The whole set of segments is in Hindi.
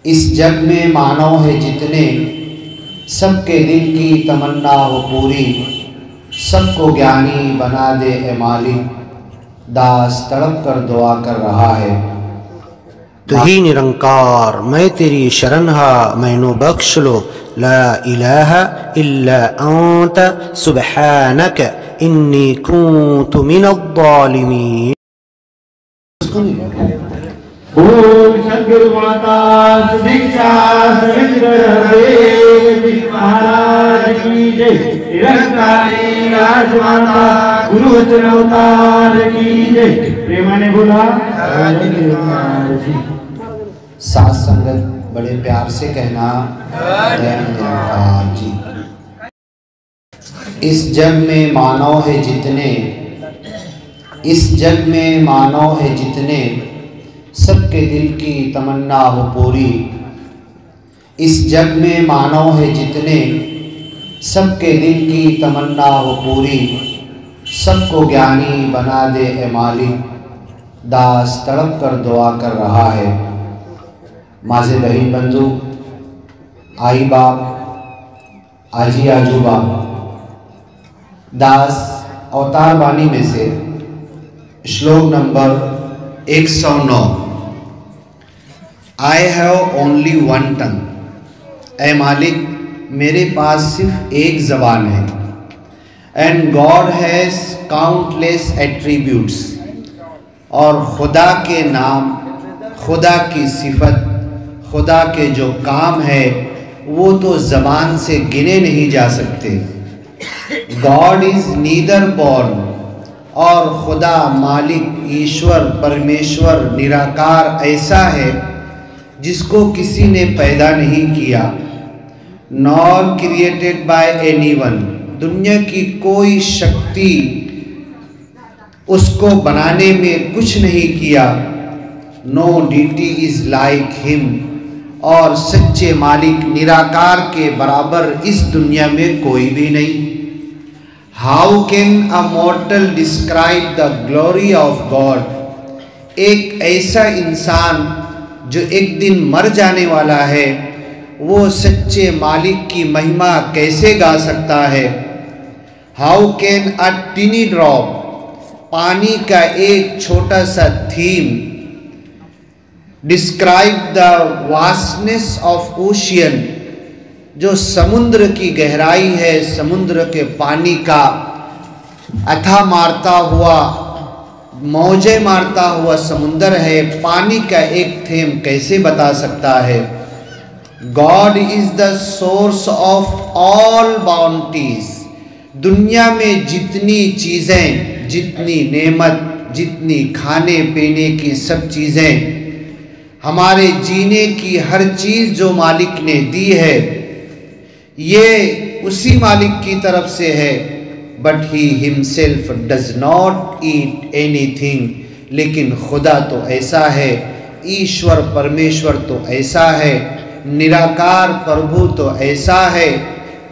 इस जग में मानव है जितने, सबके दिल की तमन्ना हो पूरी, सबको ज्ञानी बना दे ए मालिक, दास तड़प कर दुआ कर रहा है। तू ही निरंकार मैं तेरी शरण हा, मैनू बख्श लो ला इलाहा इल्ला अंत सुब्हानक इन्नी कुन्तु मिनज़्ज़ालिमीन। बोल सद्गुरु माता दीक्षा सविंद्र देव जी महाराज की जय। निरंकारी राजमाता गुरु अवतार की जय। प्रेमाने बोला साथ संगत बड़े प्यार से कहना जय निरंकार जी। इस जग में मानव है जितने, इस जग में मानव है जितने, सबके दिल की तमन्ना हो पूरी। इस जग में मानव है जितने, सबके दिल की तमन्ना हो पूरी, सबको ज्ञानी बना दे ए मालिक, दास तड़प कर दुआ कर रहा है। माज़े बहन बंधु, आई बाप, आजी आजू बाप, दास अवतार वाणी में से श्लोक number 109। I have only one tongue. ए मालिक मेरे पास सिर्फ एक ज़बान है। And God has countless attributes. और खुदा के नाम, खुदा की सिफत, खुदा के जो काम है वो तो ज़बान से गिने नहीं जा सकते। God is neither born. और खुदा मालिक ईश्वर परमेश्वर निराकार ऐसा है जिसको किसी ने पैदा नहीं किया, नॉर क्रिएटेड बाय एनीवन। दुनिया की कोई शक्ति उसको बनाने में कुछ नहीं किया। No deity is like him. और सच्चे मालिक निराकार के बराबर इस दुनिया में कोई भी नहीं। How can a मॉर्टल describe the glory of God. एक ऐसा इंसान जो एक दिन मर जाने वाला है, वो सच्चे मालिक की महिमा कैसे गा सकता है। हाउ कैन अ टिनी ड्रॉप, पानी का एक छोटा सा theme, describe the vastness of ocean, जो समुद्र की गहराई है, समुद्र के पानी का अथा मारता हुआ, मौजे मारता हुआ समुंदर है, पानी का एक थेम कैसे बता सकता है। God is the source of all bounties. दुनिया में जितनी चीज़ें, जितनी नेमत, जितनी खाने पीने की सब चीज़ें, हमारे जीने की हर चीज़ जो मालिक ने दी है, ये उसी मालिक की तरफ से है। But he himself does not eat anything. लेकिन खुदा तो ऐसा है, ईश्वर परमेश्वर तो ऐसा है, निराकार प्रभु तो ऐसा है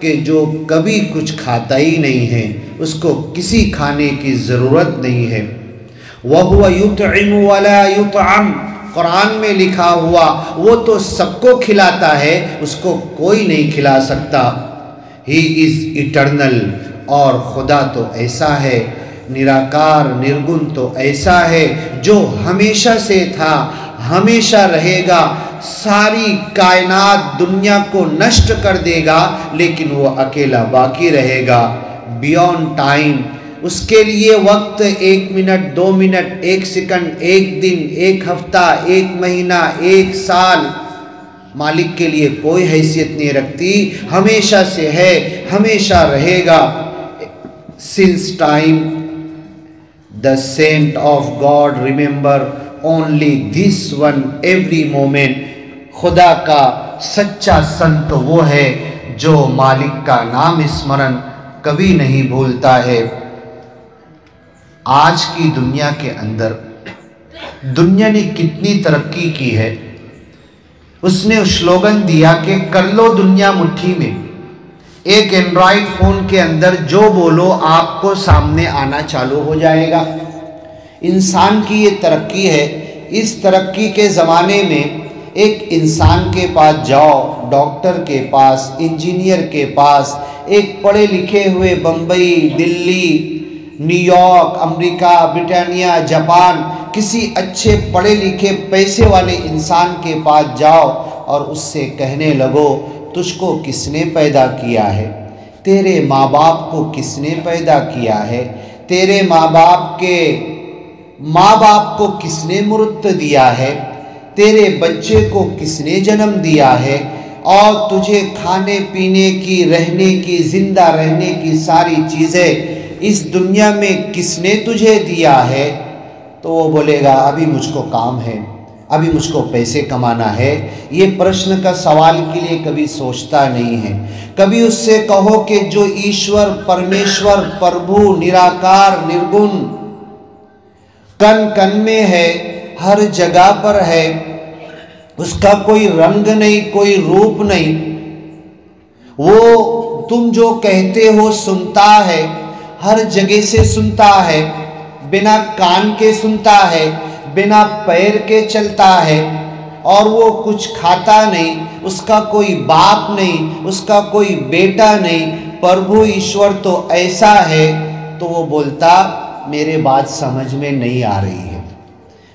कि जो कभी कुछ खाता ही नहीं है, उसको किसी खाने की ज़रूरत नहीं है। वहुव युतइमु वला युतअम। कुरान में लिखा हुआ, वो तो सबको खिलाता है, उसको कोई नहीं खिला सकता। He is eternal. और खुदा तो ऐसा है, निराकार निर्गुण तो ऐसा है जो हमेशा से था, हमेशा रहेगा। सारी कायनात दुनिया को नष्ट कर देगा, लेकिन वो अकेला बाकी रहेगा बियॉन्ड टाइम। उसके लिए वक्त 1 मिनट, 2 मिनट, 1 सेकंड, 1 दिन, 1 हफ्ता, 1 महीना, 1 साल मालिक के लिए कोई हैसियत नहीं रखती। हमेशा से है, हमेशा रहेगा। Since time the saint of God remember only this one every moment। खुदा का सच्चा संत वो है जो मालिक का नाम स्मरण कभी नहीं भूलता है। आज की दुनिया के अंदर दुनिया ने कितनी तरक्की की है। उसने स्लोगन दिया कि कर लो दुनिया मुट्ठी में। एक एंड्रॉयड फ़ोन के अंदर जो बोलो आपको सामने आना चालू हो जाएगा। इंसान की ये तरक्की है। इस तरक्की के ज़माने में एक इंसान के पास जाओ, डॉक्टर के पास, इंजीनियर के पास, एक पढ़े लिखे हुए Bombay, Delhi, New York, America, Britannia, Japan, किसी अच्छे पढ़े लिखे पैसे वाले इंसान के पास जाओ और उससे कहने लगो तुझको किसने पैदा किया है, तेरे माँ बाप को किसने पैदा किया है, तेरे माँ बाप को किसने मुर्त दिया है, तेरे बच्चे को किसने जन्म दिया है, और तुझे खाने पीने की, रहने की, जिंदा रहने की सारी चीज़ें इस दुनिया में किसने तुझे दिया है। तो वो बोलेगा अभी मुझको काम है, अभी मुझको पैसे कमाना है। ये प्रश्न का सवाल के लिए कभी सोचता नहीं है। कभी उससे कहो कि जो ईश्वर, परमेश्वर, प्रभु, निराकार, निर्गुण कण कण में है, हर जगह पर है, उसका कोई रंग नहीं, कोई रूप नहीं, वो तुम जो कहते हो सुनता है, हर जगह से सुनता है, बिना कान के सुनता है, बिना पैर के चलता है, और वो कुछ खाता नहीं, उसका कोई बाप नहीं, उसका कोई बेटा नहीं, प्रभु ईश्वर तो ऐसा है। तो वो बोलता मेरे बात समझ में नहीं आ रही है।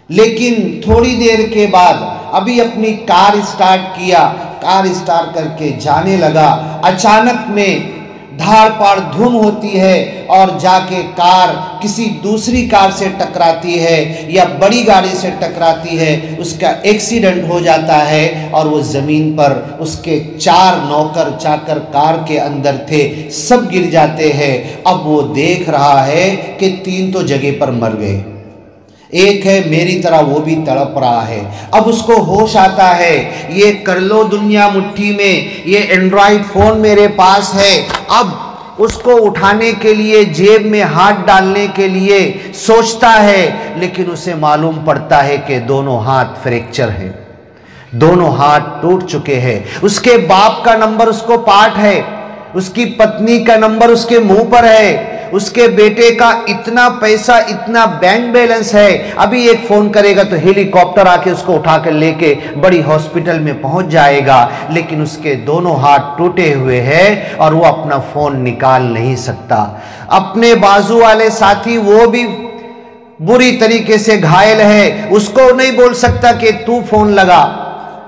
लेकिन थोड़ी देर के बाद अभी अपनी कार स्टार्ट किया, कार स्टार्ट करके जाने लगा, अचानक में धार पार धूम होती है और जाके कार किसी दूसरी कार से टकराती है या बड़ी गाड़ी से टकराती है, उसका एक्सीडेंट हो जाता है और वो ज़मीन पर उसके 4 नौकर चाकर कार के अंदर थे, सब गिर जाते हैं। अब वो देख रहा है कि 3 तो जगह पर मर गए, एक है मेरी तरह वो भी तड़प रहा है। अब उसको होश आता है, ये कर लो दुनिया मुट्ठी में, ये एंड्रॉइड फ़ोन मेरे पास है। अब उसको उठाने के लिए, जेब में हाथ डालने के लिए सोचता है, लेकिन उसे मालूम पड़ता है कि दोनों हाथ फ्रैक्चर है, दोनों हाथ टूट चुके हैं। उसके बाप का नंबर उसको पाठ है, उसकी पत्नी का नंबर उसके मुंह पर है, उसके बेटे का इतना पैसा, इतना बैंक बैलेंस है, अभी एक फोन करेगा तो हेलीकॉप्टर आके उसको उठा कर लेके बड़ी हॉस्पिटल में पहुंच जाएगा। लेकिन उसके दोनों हाथ टूटे हुए हैं और वो अपना फोन निकाल नहीं सकता। अपने बाजू वाले साथी वो भी बुरी तरीके से घायल है, उसको नहीं बोल सकता कि तू फोन लगा।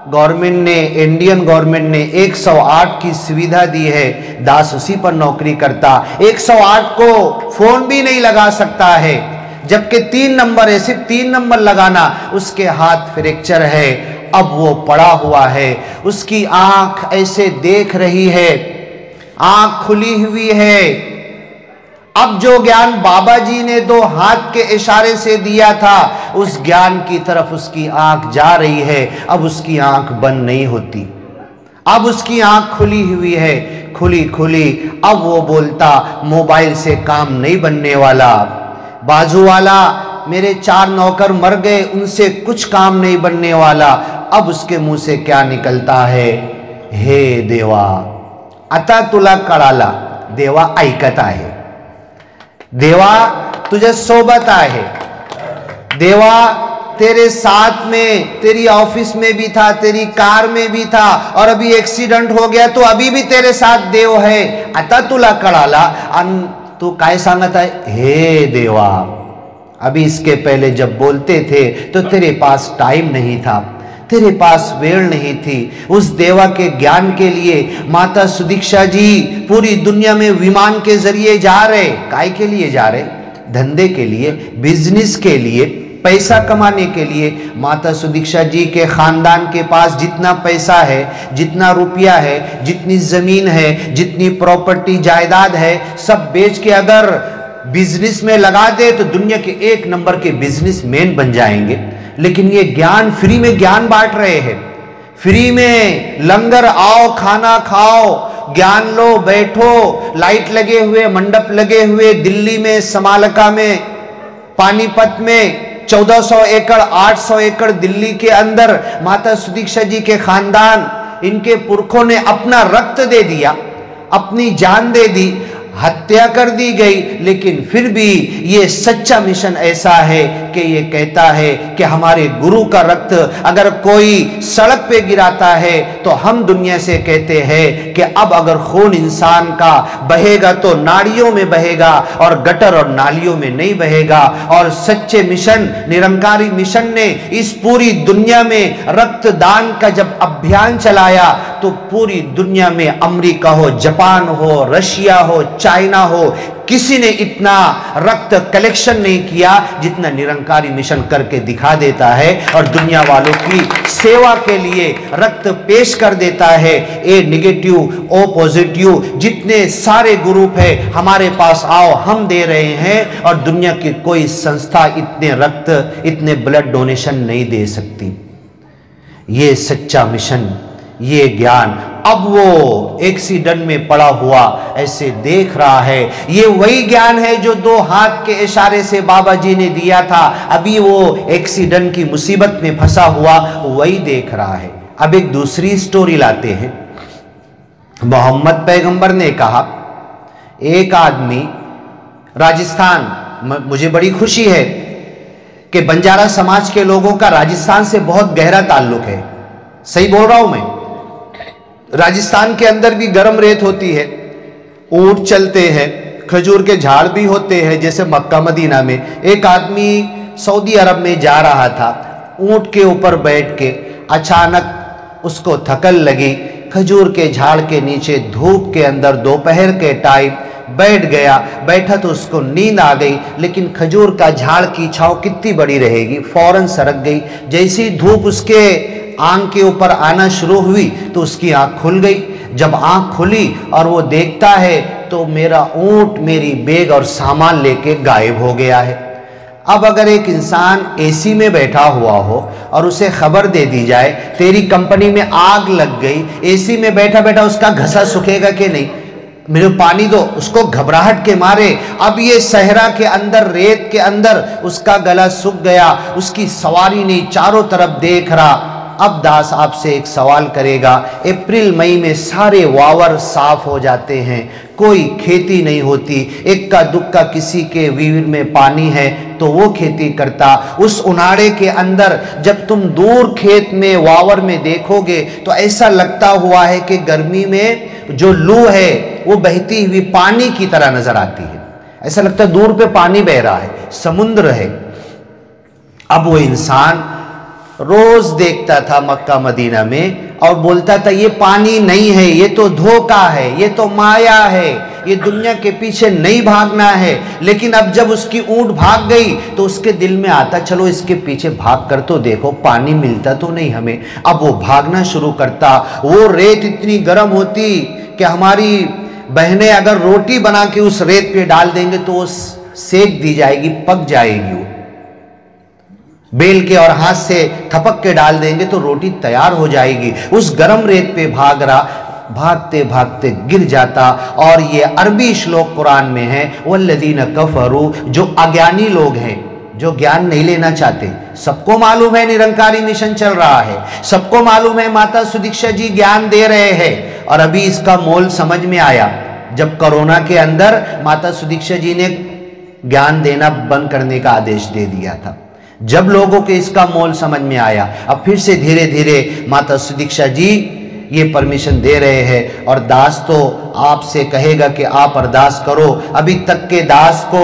गवर्नमेंट ने, इंडियन गवर्नमेंट ने 108 की सुविधा दी है, दास उसी पर नौकरी करता, 108 को फोन भी नहीं लगा सकता है, जबकि 3 नंबर है, सिर्फ 3 नंबर लगाना। उसके हाथ फ्रैक्चर है, अब वो पड़ा हुआ है, उसकी आंख ऐसे देख रही है, आंख खुली हुई है। अब जो ज्ञान बाबा जी ने 2 हाथ के इशारे से दिया था, उस ज्ञान की तरफ उसकी आंख जा रही है। अब उसकी आंख बंद नहीं होती, अब उसकी आंख खुली हुई है, खुली खुली। अब वो बोलता मोबाइल से काम नहीं बनने वाला, बाजू वाला मेरे 4 नौकर मर गए, उनसे कुछ काम नहीं बनने वाला। अब उसके मुंह से क्या निकलता है, हे देवा आता तुला कळाला, देवा ऐकत आहे, देवा तुझे सोबत आहे, देवा तेरे साथ में, तेरी ऑफिस में भी था, तेरी कार में भी था, और अभी एक्सीडेंट हो गया तो अभी भी तेरे साथ देव है। आता तुला कळाला, अन तू काय सांगत आहे, हे देवा। अभी इसके पहले जब बोलते थे तो तेरे पास टाइम नहीं था, तेरे पास वेळ नहीं थी। उस देवा के ज्ञान के लिए माता सुदीक्षा जी पूरी दुनिया में विमान के जरिए जा रहे। काय के लिए जा रहे? धंधे के लिए, बिजनेस के लिए, पैसा कमाने के लिए। माता सुदीक्षा जी के खानदान के पास जितना पैसा है, जितना रुपया है, जितनी जमीन है, जितनी प्रॉपर्टी जायदाद है, सब बेच के अगर बिजनेस में लगा दे तो दुनिया के 1 नंबर के बिजनेसमैन बन जाएंगे। लेकिन ये ज्ञान, फ्री में ज्ञान बांट रहे हैं, फ्री में लंगर आओ, खाना खाओ, ज्ञान लो, बैठो, लाइट लगे हुए, मंडप लगे हुए, दिल्ली में, समालका में, पानीपत में 1400 एकड़, 800 एकड़ दिल्ली के अंदर माता सुदीक्षा जी के खानदान, इनके पुरखों ने अपना रक्त दे दिया, अपनी जान दे दी, हत्या कर दी गई। लेकिन फिर भी ये सच्चा मिशन ऐसा है के ये कहता है कि हमारे गुरु का रक्त अगर कोई सड़क पे गिराता है तो हम दुनिया से कहते हैं कि अब अगर खून इंसान का बहेगा तो नाड़ियों में बहेगा और गटर और नालियों में नहीं बहेगा। और सच्चे मिशन, निरंकारी मिशन ने इस पूरी दुनिया में रक्तदान का जब अभियान चलाया तो पूरी दुनिया में अमेरिका हो, जापान हो, रशिया हो, चाइना हो, किसी ने इतना रक्त कलेक्शन नहीं किया जितना निरंकारी मिशन करके दिखा देता है और दुनिया वालों की सेवा के लिए रक्त पेश कर देता है। ए नेगेटिव, ओ पॉजिटिव, जितने सारे ग्रुप है हमारे पास आओ, हम दे रहे हैं। और दुनिया की कोई संस्था इतने रक्त, इतने ब्लड डोनेशन नहीं दे सकती। ये सच्चा मिशन, ये ज्ञान अब वो एक्सीडेंट में पड़ा हुआ ऐसे देख रहा है। ये वही ज्ञान है जो 2 हाथ के इशारे से बाबा जी ने दिया था। अभी वो एक्सीडेंट की मुसीबत में फंसा हुआ वही देख रहा है। अब एक दूसरी स्टोरी लाते हैं। मोहम्मद पैगंबर ने कहा, एक आदमी राजस्थान, मुझे बड़ी खुशी है कि बंजारा समाज के लोगों का राजस्थान से बहुत गहरा ताल्लुक है। सही बोल रहा हूं मैं? राजस्थान के अंदर भी गर्म रेत होती है, ऊंट चलते हैं, खजूर के झाड़ भी होते हैं जैसे मक्का मदीना में। एक आदमी सऊदी अरब में जा रहा था, ऊंट के ऊपर बैठ के अचानक उसको थकन लगी, खजूर के झाड़ के नीचे धूप के अंदर दोपहर के टाइम बैठ गया। बैठा तो उसको नींद आ गई, लेकिन खजूर का झाड़ की छांव कितनी बड़ी रहेगी, फौरन सरक गई। जैसी धूप उसके आंख के ऊपर आना शुरू हुई तो उसकी आंख खुल गई। जब आंख खुली और वो देखता है तो मेरा ऊंट, मेरी बैग और सामान लेके गायब हो गया है। अब अगर एक इंसान एसी में बैठा हुआ हो और उसे खबर दे दी जाए तेरी कंपनी में आग लग गई, एसी में बैठा बैठा उसका घसा सूखेगा कि नहीं? मेरे पानी दो, उसको घबराहट के मारे। अब ये सहरा के अंदर, रेत के अंदर उसका गला सूख गया, उसकी सवारी नहीं, चारों तरफ देख रहा। अब दास आपसे एक सवाल करेगा, अप्रैल मई में सारे वावर साफ हो जाते हैं, कोई खेती नहीं होती, इक्का दुक्का किसी के वीर में पानी है तो वो खेती करता। उस उनाड़े के अंदर जब तुम दूर खेत में, वावर में देखोगे तो ऐसा लगता हुआ है कि गर्मी में जो लू है वो बहती हुई पानी की तरह नजर आती है। ऐसा लगता है दूर पे पानी बह रहा है, समुद्र है। अब वो इंसान रोज देखता था मक्का मदीना में और बोलता था ये पानी नहीं है, ये तो धोखा है, ये तो माया है, ये दुनिया के पीछे नहीं भागना है। लेकिन अब जब उसकी ऊंट भाग गई तो उसके दिल में आता चलो इसके पीछे भाग कर तो देखो, पानी मिलता तो नहीं हमें। अब वो भागना शुरू करता। वो रेत इतनी गर्म होती कि हमारी बहनें अगर रोटी बना के उस रेत पे डाल देंगे तो वो सेक दी जाएगी, पक जाएगी। वो बेल के और हाथ से थपक के डाल देंगे तो रोटी तैयार हो जाएगी। उस गर्म रेत पे भाग रहा, भागते भागते गिर जाता। और ये अरबी श्लोक कुरान में है, वल्लज़ीना कफ़रू, जो अज्ञानी लोग हैं, जो ज्ञान नहीं लेना चाहते। सबको मालूम है निरंकारी मिशन चल रहा है, सबको मालूम है माता सुदीक्षा जी ज्ञान दे रहे हैं। और अभी इसका मोल समझ में आया जब कोरोना के अंदर माता सुदीक्षा जी ने ज्ञान देना बंद करने का आदेश दे दिया था। जब लोगों के इसका मोल समझ में आया, अब फिर से धीरे धीरे माता सुदीक्षा जी ये परमिशन दे रहे हैं। और दास तो आपसे कहेगा कि आप अरदास करो, अभी तक के दास को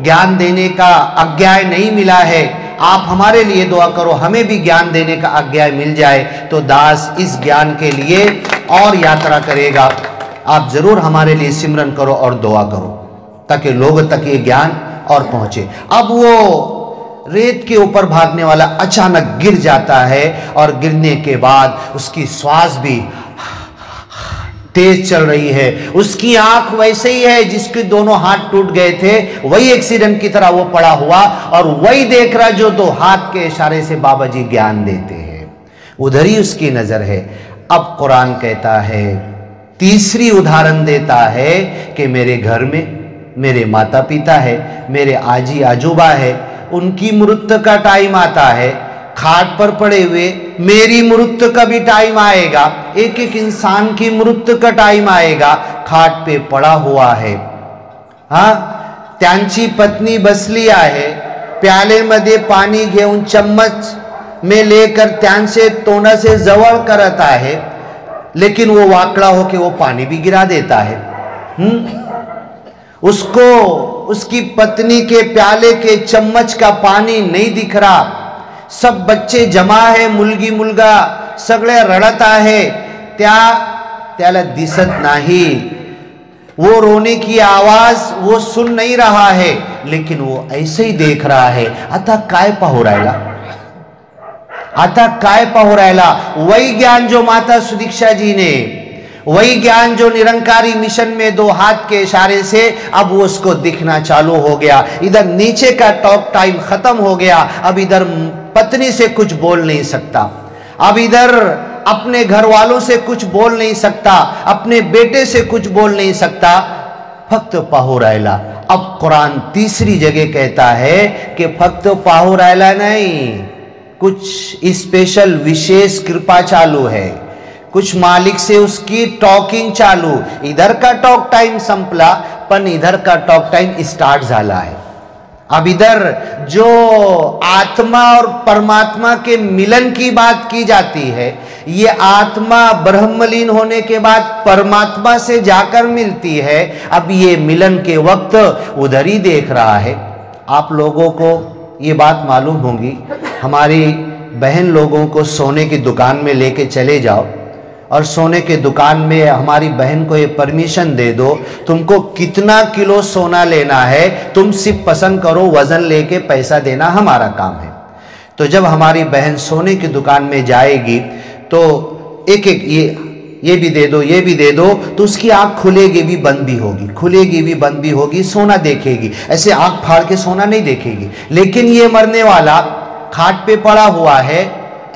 ज्ञान देने का आज्ञा नहीं मिला है, आप हमारे लिए दुआ करो, हमें भी ज्ञान देने का आज्ञा मिल जाए तो दास इस ज्ञान के लिए और यात्रा करेगा। आप जरूर हमारे लिए सिमरन करो और दुआ करो ताकि लोगों तक ये ज्ञान और पहुंचे। अब वो रेत के ऊपर भागने वाला अचानक गिर जाता है और गिरने के बाद उसकी श्वास भी तेज चल रही है। उसकी आंख वैसे ही है जिसके दोनों हाथ टूट गए थे, वही एक्सीडेंट की तरह वो पड़ा हुआ और वही देख रहा जो 2 हाथ के इशारे से बाबा जी ज्ञान देते हैं, उधर ही उसकी नजर है। अब कुरान कहता है, तीसरी उदाहरण देता है कि मेरे घर में मेरे माता पिता है, मेरे आजी आजूबा है, उनकी मृत्यु का टाइम आता है, खाट पर पड़े हुए मेरी मृत्यु का भी टाइम आएगा, एक एक इंसान की मृत्यु का टाइम आएगा, खाट पे पड़ा हुआ है। हाँ, त्यांची पत्नी बसली आहे, प्याले मध्ये पाणी घेऊन चम्मच में लेकर त्यांचे तोंडासे जवळ करत आहे, लेकिन वो वाकड़ा होके वो पानी भी गिरा देता है। उसको उसकी पत्नी के प्याले के चम्मच का पानी नहीं दिख रहा। सब बच्चे जमा है, मुलगी मुलगा सगळे रडत आहे, त्याला दिसत नाही। वो रोने की आवाज वो सुन नहीं रहा है, लेकिन वो ऐसे ही देख रहा है। आता काय पाहू राहिला, आता काय पाहू राहिला? वही ज्ञान जो माता सुदीक्षा जी ने, वही ज्ञान जो निरंकारी मिशन में 2 हाथ के इशारे से अब वो उसको दिखना चालू हो गया। इधर नीचे का टॉक टाइम खत्म हो गया, अब इधर पत्नी से कुछ बोल नहीं सकता, अब इधर अपने घर वालों से कुछ बोल नहीं सकता, अपने बेटे से कुछ बोल नहीं सकता, फक्त पाहू राहिला। अब कुरान तीसरी जगह कहता है कि फक्त पाहू राहिला नहीं, कुछ स्पेशल विशेष कृपा चालू है, कुछ मालिक से उसकी टॉकिंग चालू। इधर का टॉक टाइम संपला, पण इधर का टॉक टाइम स्टार्ट झाला है। अब इधर जो आत्मा और परमात्मा के मिलन की बात की जाती है, ये आत्मा ब्रह्मलीन होने के बाद परमात्मा से जाकर मिलती है। अब ये मिलन के वक्त उधर ही देख रहा है। आप लोगों को ये बात मालूम होगी, हमारी बहन लोगों को सोने की दुकान में लेके चले जाओ और सोने के दुकान में हमारी बहन को ये परमिशन दे दो, तुमको कितना किलो सोना लेना है तुम सिर्फ पसंद करो, वजन लेके पैसा देना हमारा काम है। तो जब हमारी बहन सोने की दुकान में जाएगी तो एक एक ये भी दे दो, ये भी दे दो, तो उसकी आंख खुलेगी भी बंद भी होगी, खुलेगी भी बंद भी होगी, सोना देखेगी। ऐसे आंख फाड़ के सोना नहीं देखेगी, लेकिन ये मरने वाला खाट पे पड़ा हुआ है,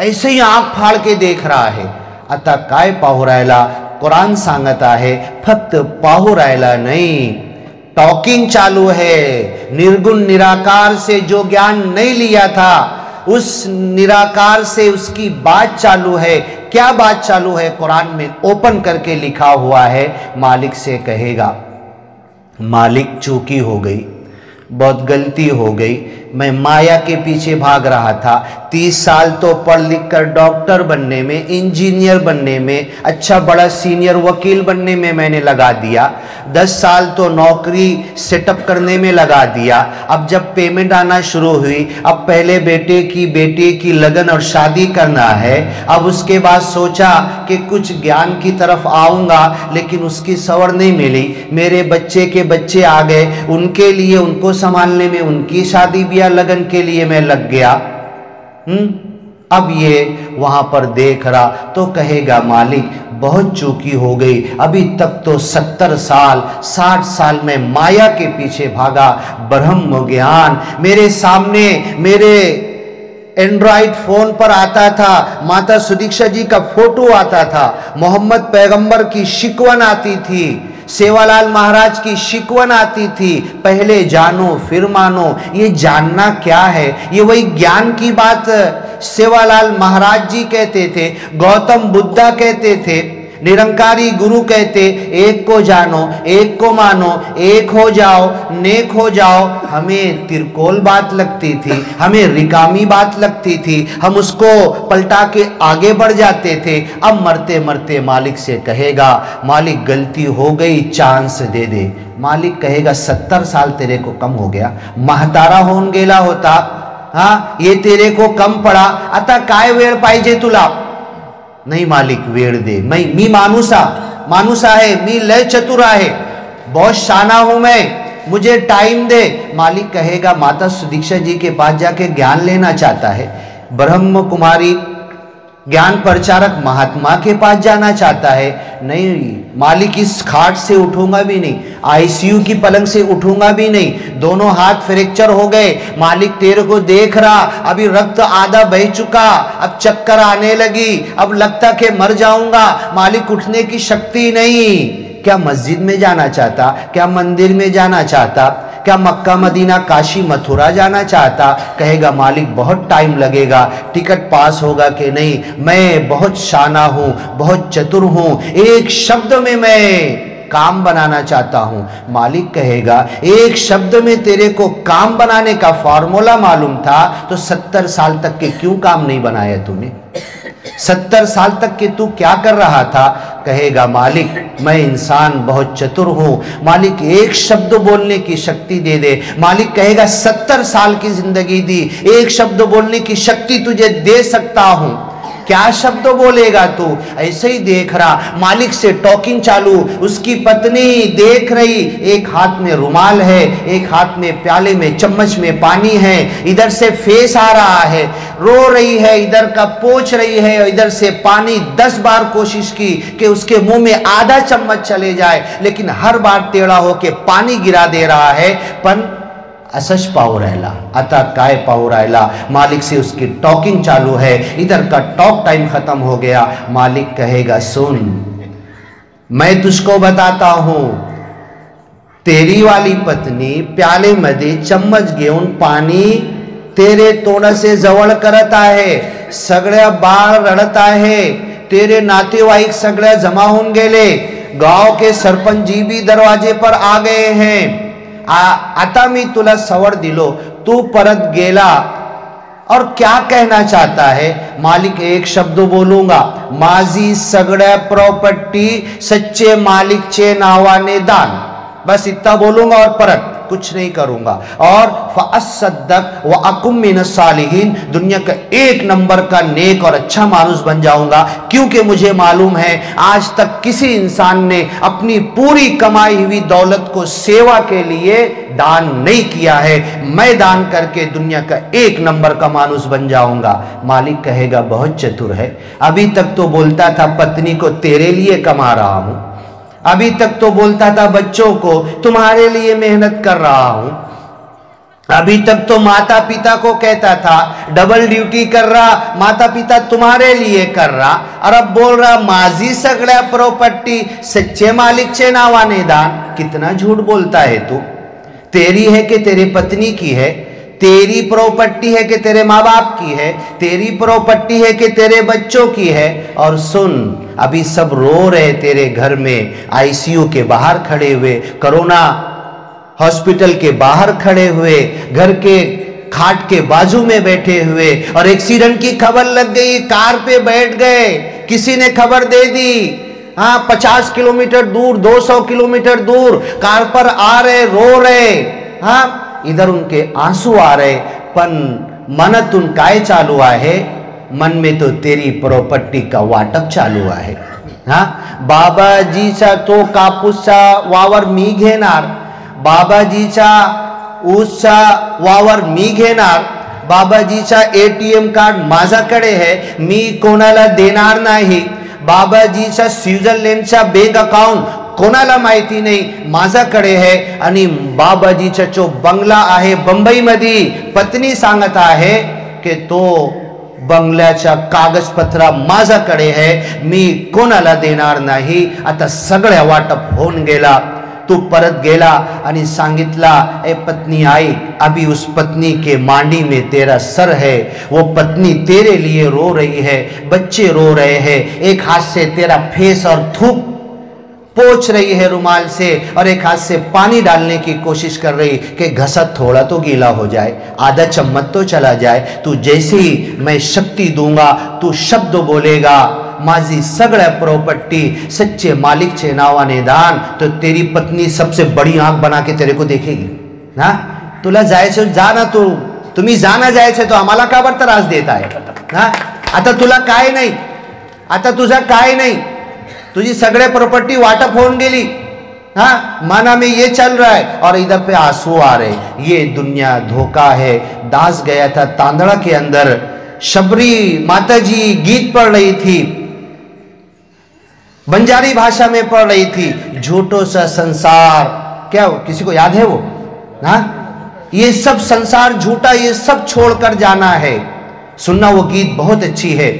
ऐसे ही आंख फाड़ के देख रहा है। आता काय पाहू राहिला? कुरान सांगत आहे फक्त पाहू राहिला नहीं, टॉकिंग चालू है। निर्गुण निराकार से जो ज्ञान नहीं लिया था, उस निराकार से उसकी बात चालू है। क्या बात चालू है? कुरान में ओपन करके लिखा हुआ है, मालिक से कहेगा, मालिक चूकी हो गई, बहुत गलती हो गई, मैं माया के पीछे भाग रहा था। 30 साल तो पढ़ लिख कर डॉक्टर बनने में, इंजीनियर बनने में, अच्छा बड़ा सीनियर वकील बनने में मैंने लगा दिया। 10 साल तो नौकरी सेटअप करने में लगा दिया। अब जब पेमेंट आना शुरू हुई, अब पहले बेटे की लगन और शादी करना है। अब उसके बाद सोचा कि कुछ ज्ञान की तरफ आऊँगा, लेकिन उसकी सवर नहीं मिली। मेरे बच्चे के बच्चे आ गए, उनके लिए, उनको संभालने में, उनकी शादी ब्याह लगन के लिए मैं लग गया। अब ये वहां पर देख रहा तो कहेगा, मालिक बहुत चूकी हो गई, अभी तक तो 70 साल 60 साल में माया के पीछे भागा। ब्रह्म ज्ञान मेरे सामने, मेरे एंड्रॉइड फोन पर आता था, माता सुदीक्षा जी का फोटो आता था, मोहम्मद पैगंबर की शिकवन आती थी, सेवालाल महाराज की शिकवन आती थी, पहले जानो फिर मानो। ये जानना क्या है? ये वही ज्ञान की बात सेवालाल महाराज जी कहते थे, गौतम बुद्धा कहते थे, निरंकारी गुरु कहते, एक को जानो, एक को मानो, एक हो जाओ, नेक हो जाओ। हमें तिरकोल बात लगती थी, हमें रिकामी बात लगती थी, हम उसको पलटा के आगे बढ़ जाते थे। अब मरते मरते मालिक से कहेगा, मालिक गलती हो गई, चांस दे दे। मालिक कहेगा 70 साल तेरे को कम हो गया, महतारा होऊन गेला होता, हाँ ये तेरे को कम पड़ा, आता काय वेळ पाहिजे तुला? नहीं मालिक वेळ दे, मी मानुसा है, मी लय चतुर आहे, बहुत शाना हूं मैं, मुझे टाइम दे। मालिक कहेगा माता सुदीक्षा जी के पास जाके ज्ञान लेना चाहता है, ब्रह्म कुमारी ज्ञान प्रचारक महात्मा के पास जाना चाहता है। नहीं मालिक, इस खाट से उठूंगा भी नहीं, आईसीयू की पलंग से उठूंगा भी नहीं, दोनों हाथ फ्रैक्चर हो गए। मालिक तेरे को देख रहा, अभी रक्त आधा बह चुका, अब चक्कर आने लगी, अब लगता कि मर जाऊंगा, मालिक उठने की शक्ति नहीं। क्या मस्जिद में जाना चाहता? क्या मंदिर में जाना चाहता? क्या मक्का मदीना काशी मथुरा जाना चाहता? कहेगा मालिक बहुत टाइम लगेगा, टिकट पास होगा कि नहीं, मैं बहुत शाना हूं, बहुत चतुर हूं, एक शब्द में मैं काम बनाना चाहता हूं। मालिक कहेगा एक शब्द में तेरे को काम बनाने का फॉर्मूला मालूम था तो 70 साल तक के क्यों काम नहीं बनाया तूने? 70 साल तक के तू क्या कर रहा था? कहेगा मालिक मैं इंसान बहुत चतुर हूं, मालिक एक शब्द बोलने की शक्ति दे दे। मालिक कहेगा 70 साल की जिंदगी दी, एक शब्द बोलने की शक्ति तुझे दे सकता हूं, क्या शब्द बोलेगा तू? ऐसे ही देख रहा, मालिक से टॉकिंग चालू, उसकी पत्नी देख रही, एक हाथ में रुमाल है, एक हाथ में प्याले में चम्मच में पानी है, इधर से फेस आ रहा है, रो रही है, इधर का पोंछ रही है, इधर से पानी 10 बार कोशिश की कि उसके मुंह में आधा चम्मच चले जाए, लेकिन हर बार टेढ़ा होके पानी गिरा दे रहा है, पण असच पाहू राहिला, आता काय पाहू राहिला? मालिक से उसकी टॉकिंग चालू है, इधर का टॉक टाइम खत्म हो गया। मालिक कहेगा सुन मैं तुझको बताता हूं, तेरी वाली पत्नी प्याले मध्ये चम्मच घेऊन पाणी तेरे तोंडाचे जवळ करत आहे, सगळ्या बाळ रडत आहे, तेरे नातेवाईक सगळ्या जमा होऊन गेले, गांव के सरपंच जी भी दरवाजे पर आ गए हैं, आता मी तुला सवड दिलो, तू परत गेला और क्या कहना चाहता है? मालिक एक शब्द बोलूंगा, माझी सगळ्या प्रॉपर्टी सच्चे मालिकचे नावाने दान, बस इतना बोलूंगा और परत कुछ नहीं करूंगा, और फअस्सद्दक व अकुम मिनस सालिहीन, दुनिया का 1 नंबर का नेक और अच्छा मानुस बन जाऊंगा, क्योंकि मुझे मालूम है आज तक किसी इंसान ने अपनी पूरी कमाई हुई दौलत को सेवा के लिए दान नहीं किया है, मैं दान करके दुनिया का 1 नंबर का मानुस बन जाऊंगा। मालिक कहेगा बहुत चतुर है, अभी तक तो बोलता था पत्नी को तेरे लिए कमा रहा हूं, अभी तक तो बोलता था बच्चों को तुम्हारे लिए मेहनत कर रहा हूं, अभी तक तो माता पिता को कहता था डबल ड्यूटी कर रहा, माता पिता तुम्हारे लिए कर रहा, और अब बोल रहा माझी सगळ्या प्रॉपर्टी सच्चे मालिकचे नावाने दान। कितना झूठ बोलता है तू? तेरी है कि तेरे पत्नी की है? तेरी प्रॉपर्टी है कि तेरे माँ बाप की है? तेरी प्रॉपर्टी है कि तेरे बच्चों की है? और सुन, अभी सब रो रहे तेरे घर में, आईसीयू के बाहर खड़े हुए, कोरोना हॉस्पिटल के बाहर खड़े हुए, घर के खाट के बाजू में बैठे हुए, और एक्सीडेंट की खबर लग गई, कार पे बैठ गए, किसी ने खबर दे दी, हाँ 50 किलोमीटर दूर 200 किलोमीटर दूर कार पर आ रहे, रो रहे, हाँ इधर उनके आंसू आ रहे, पण मनातून काय चालू आहे? मन में तो तेरी प्रॉपर्टी का वाटप चालू आहे। हा, बाबाजीचा तो कापूसचा वावर मी घेणार, बाबाजीचा ऊसचा वावर मी घेणार, बाबाजीचा एटीएम कार्ड माझ्याकडे आहे, मी कोणाला देणार नाही, बाबाजीचा स्वित्झर्लंडचा बँक अकाउंट कोणाला माहिती नाही, माझ्याकडे आहे, आणि बाबाजीचा जो बंगला आहे बंबईमध्ये, पत्नी सांगत आहे की तो बंगल्याच्या कागदपत्र माझ्याकडे आहे, मी कोणाला देणार नाही। आता सगळ्या वाटप होऊन गेला, तू परत गेला आणि सांगितला ए पत्नी आई, अभी उस पत्नी के मांडी में तेरा सर है, वो पत्नी तेरे लिए रो रही है, बच्चे रो रहे हैं, एक हाथ से तेरा फेस और थूक पोंछ रही है रुमाल से, और एक हाथ से पानी डालने की कोशिश कर रही कि घसा थोड़ा तो गीला हो जाए, आधा चम्मच तो चला जाए। तू जैसे ही मैं शक्ति दूंगा, तू शब्द बोलेगा माझी सगळ्या प्रॉपर्टी सच्चे मालिकचे नावाने दान, तो तेरी पत्नी सबसे बड़ी आंख बना के तेरे को देखेगी। ना तुला जायचं जा ना, तू तुम्ही जाना जायचं तो आम्हाला का बरं त्रास देत आहे? ना आता तुला काय नाही, आता तुझा काय नाही, तुझी सगळे प्रॉपर्टी वाटप होऊन गेली, हाँ माना में ये चल रहा है और इधर पे आंसू आ रहे, ये दुनिया धोखा है। दास गया था तांदड़ा के अंदर, शबरी माताजी गीत पढ़ रही थी, बंजारी भाषा में पढ़ रही थी, झूठों सा संसार, क्या किसी को याद है वो? हाँ ये सब संसार झूठा, ये सब छोड़कर जाना है। सुनना वो गीत बहुत अच्छी है।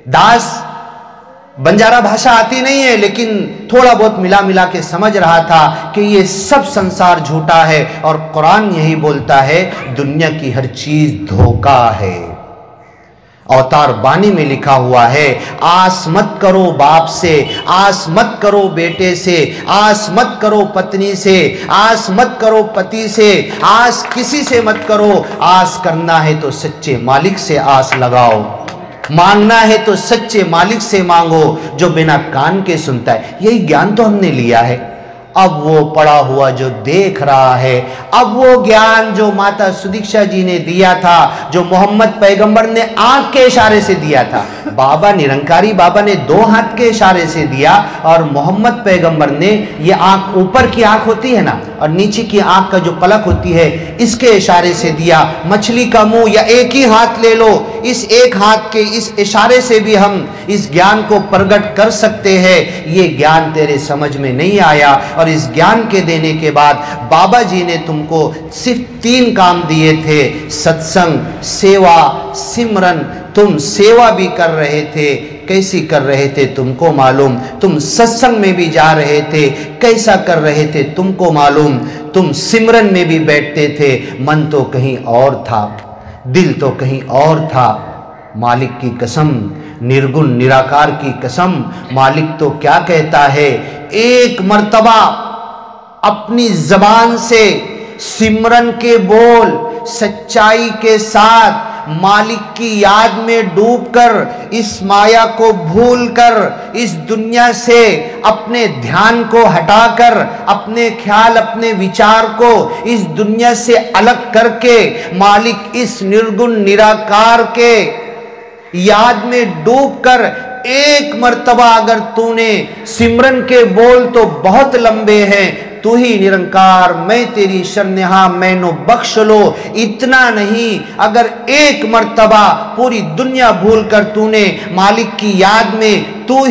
दास बंजारा भाषा आती नहीं है, लेकिन थोड़ा बहुत मिला मिला के समझ रहा था कि ये सब संसार झूठा है, और कुरान यही बोलता है दुनिया की हर चीज धोखा है। अवतार बानी में लिखा हुआ है, आस मत करो बाप से, आस मत करो बेटे से, आस मत करो पत्नी से, आस मत करो पति से, आस किसी से मत करो। आस करना है तो सच्चे मालिक से आस लगाओ, मांगना है तो सच्चे मालिक से मांगो जो बिना कान के सुनता है। यही ज्ञान तो हमने लिया है। अब वो पड़ा हुआ जो देख रहा है, अब वो ज्ञान जो माता सुदीक्षा जी ने दिया था, जो मोहम्मद पैगंबर ने आंख के इशारे से दिया था, बाबा निरंकारी बाबा ने 2 हाथ के इशारे से दिया, और मोहम्मद पैगंबर ने ये आंख, ऊपर की आंख होती है ना और नीचे की आंख का जो पलक होती है, इसके इशारे से दिया। मछली का मुंह या एक ही हाथ ले लो, इस एक हाथ के इस इशारे से भी हम इस ज्ञान को प्रकट कर सकते हैं। ये ज्ञान तेरे समझ में नहीं आया, और इस ज्ञान के देने के बाद बाबा जी ने तुमको सिर्फ 3 काम दिए थे, सत्संग, सेवा, सिमरन। तुम सेवा भी कर रहे थे, कैसी कर रहे थे तुमको मालूम। तुम सत्संग में भी जा रहे थे, कैसा कर रहे थे तुमको मालूम। तुम सिमरन में भी बैठते थे, मन तो कहीं और था, दिल तो कहीं और था। मालिक की कसम, निर्गुण निराकार की कसम, मालिक तो क्या कहता है, एक मर्तबा अपनी जबान से सिमरन के बोल सच्चाई के साथ मालिक की याद में डूबकर, इस माया को भूलकर, इस दुनिया से अपने ध्यान को हटाकर, अपने ख्याल, अपने विचार को इस दुनिया से अलग करके मालिक इस निर्गुण निराकार के याद में डूबकर एक मर्तबा अगर तूने सिमरन के बोल तो बहुत लंबे हैं, तू ही निरंकार मैं तेरी शरणहा मैनो बख्श लो, इतना नहीं, अगर एक मर्तबा पूरी दुनिया भूलकर तूने मालिक की याद में तू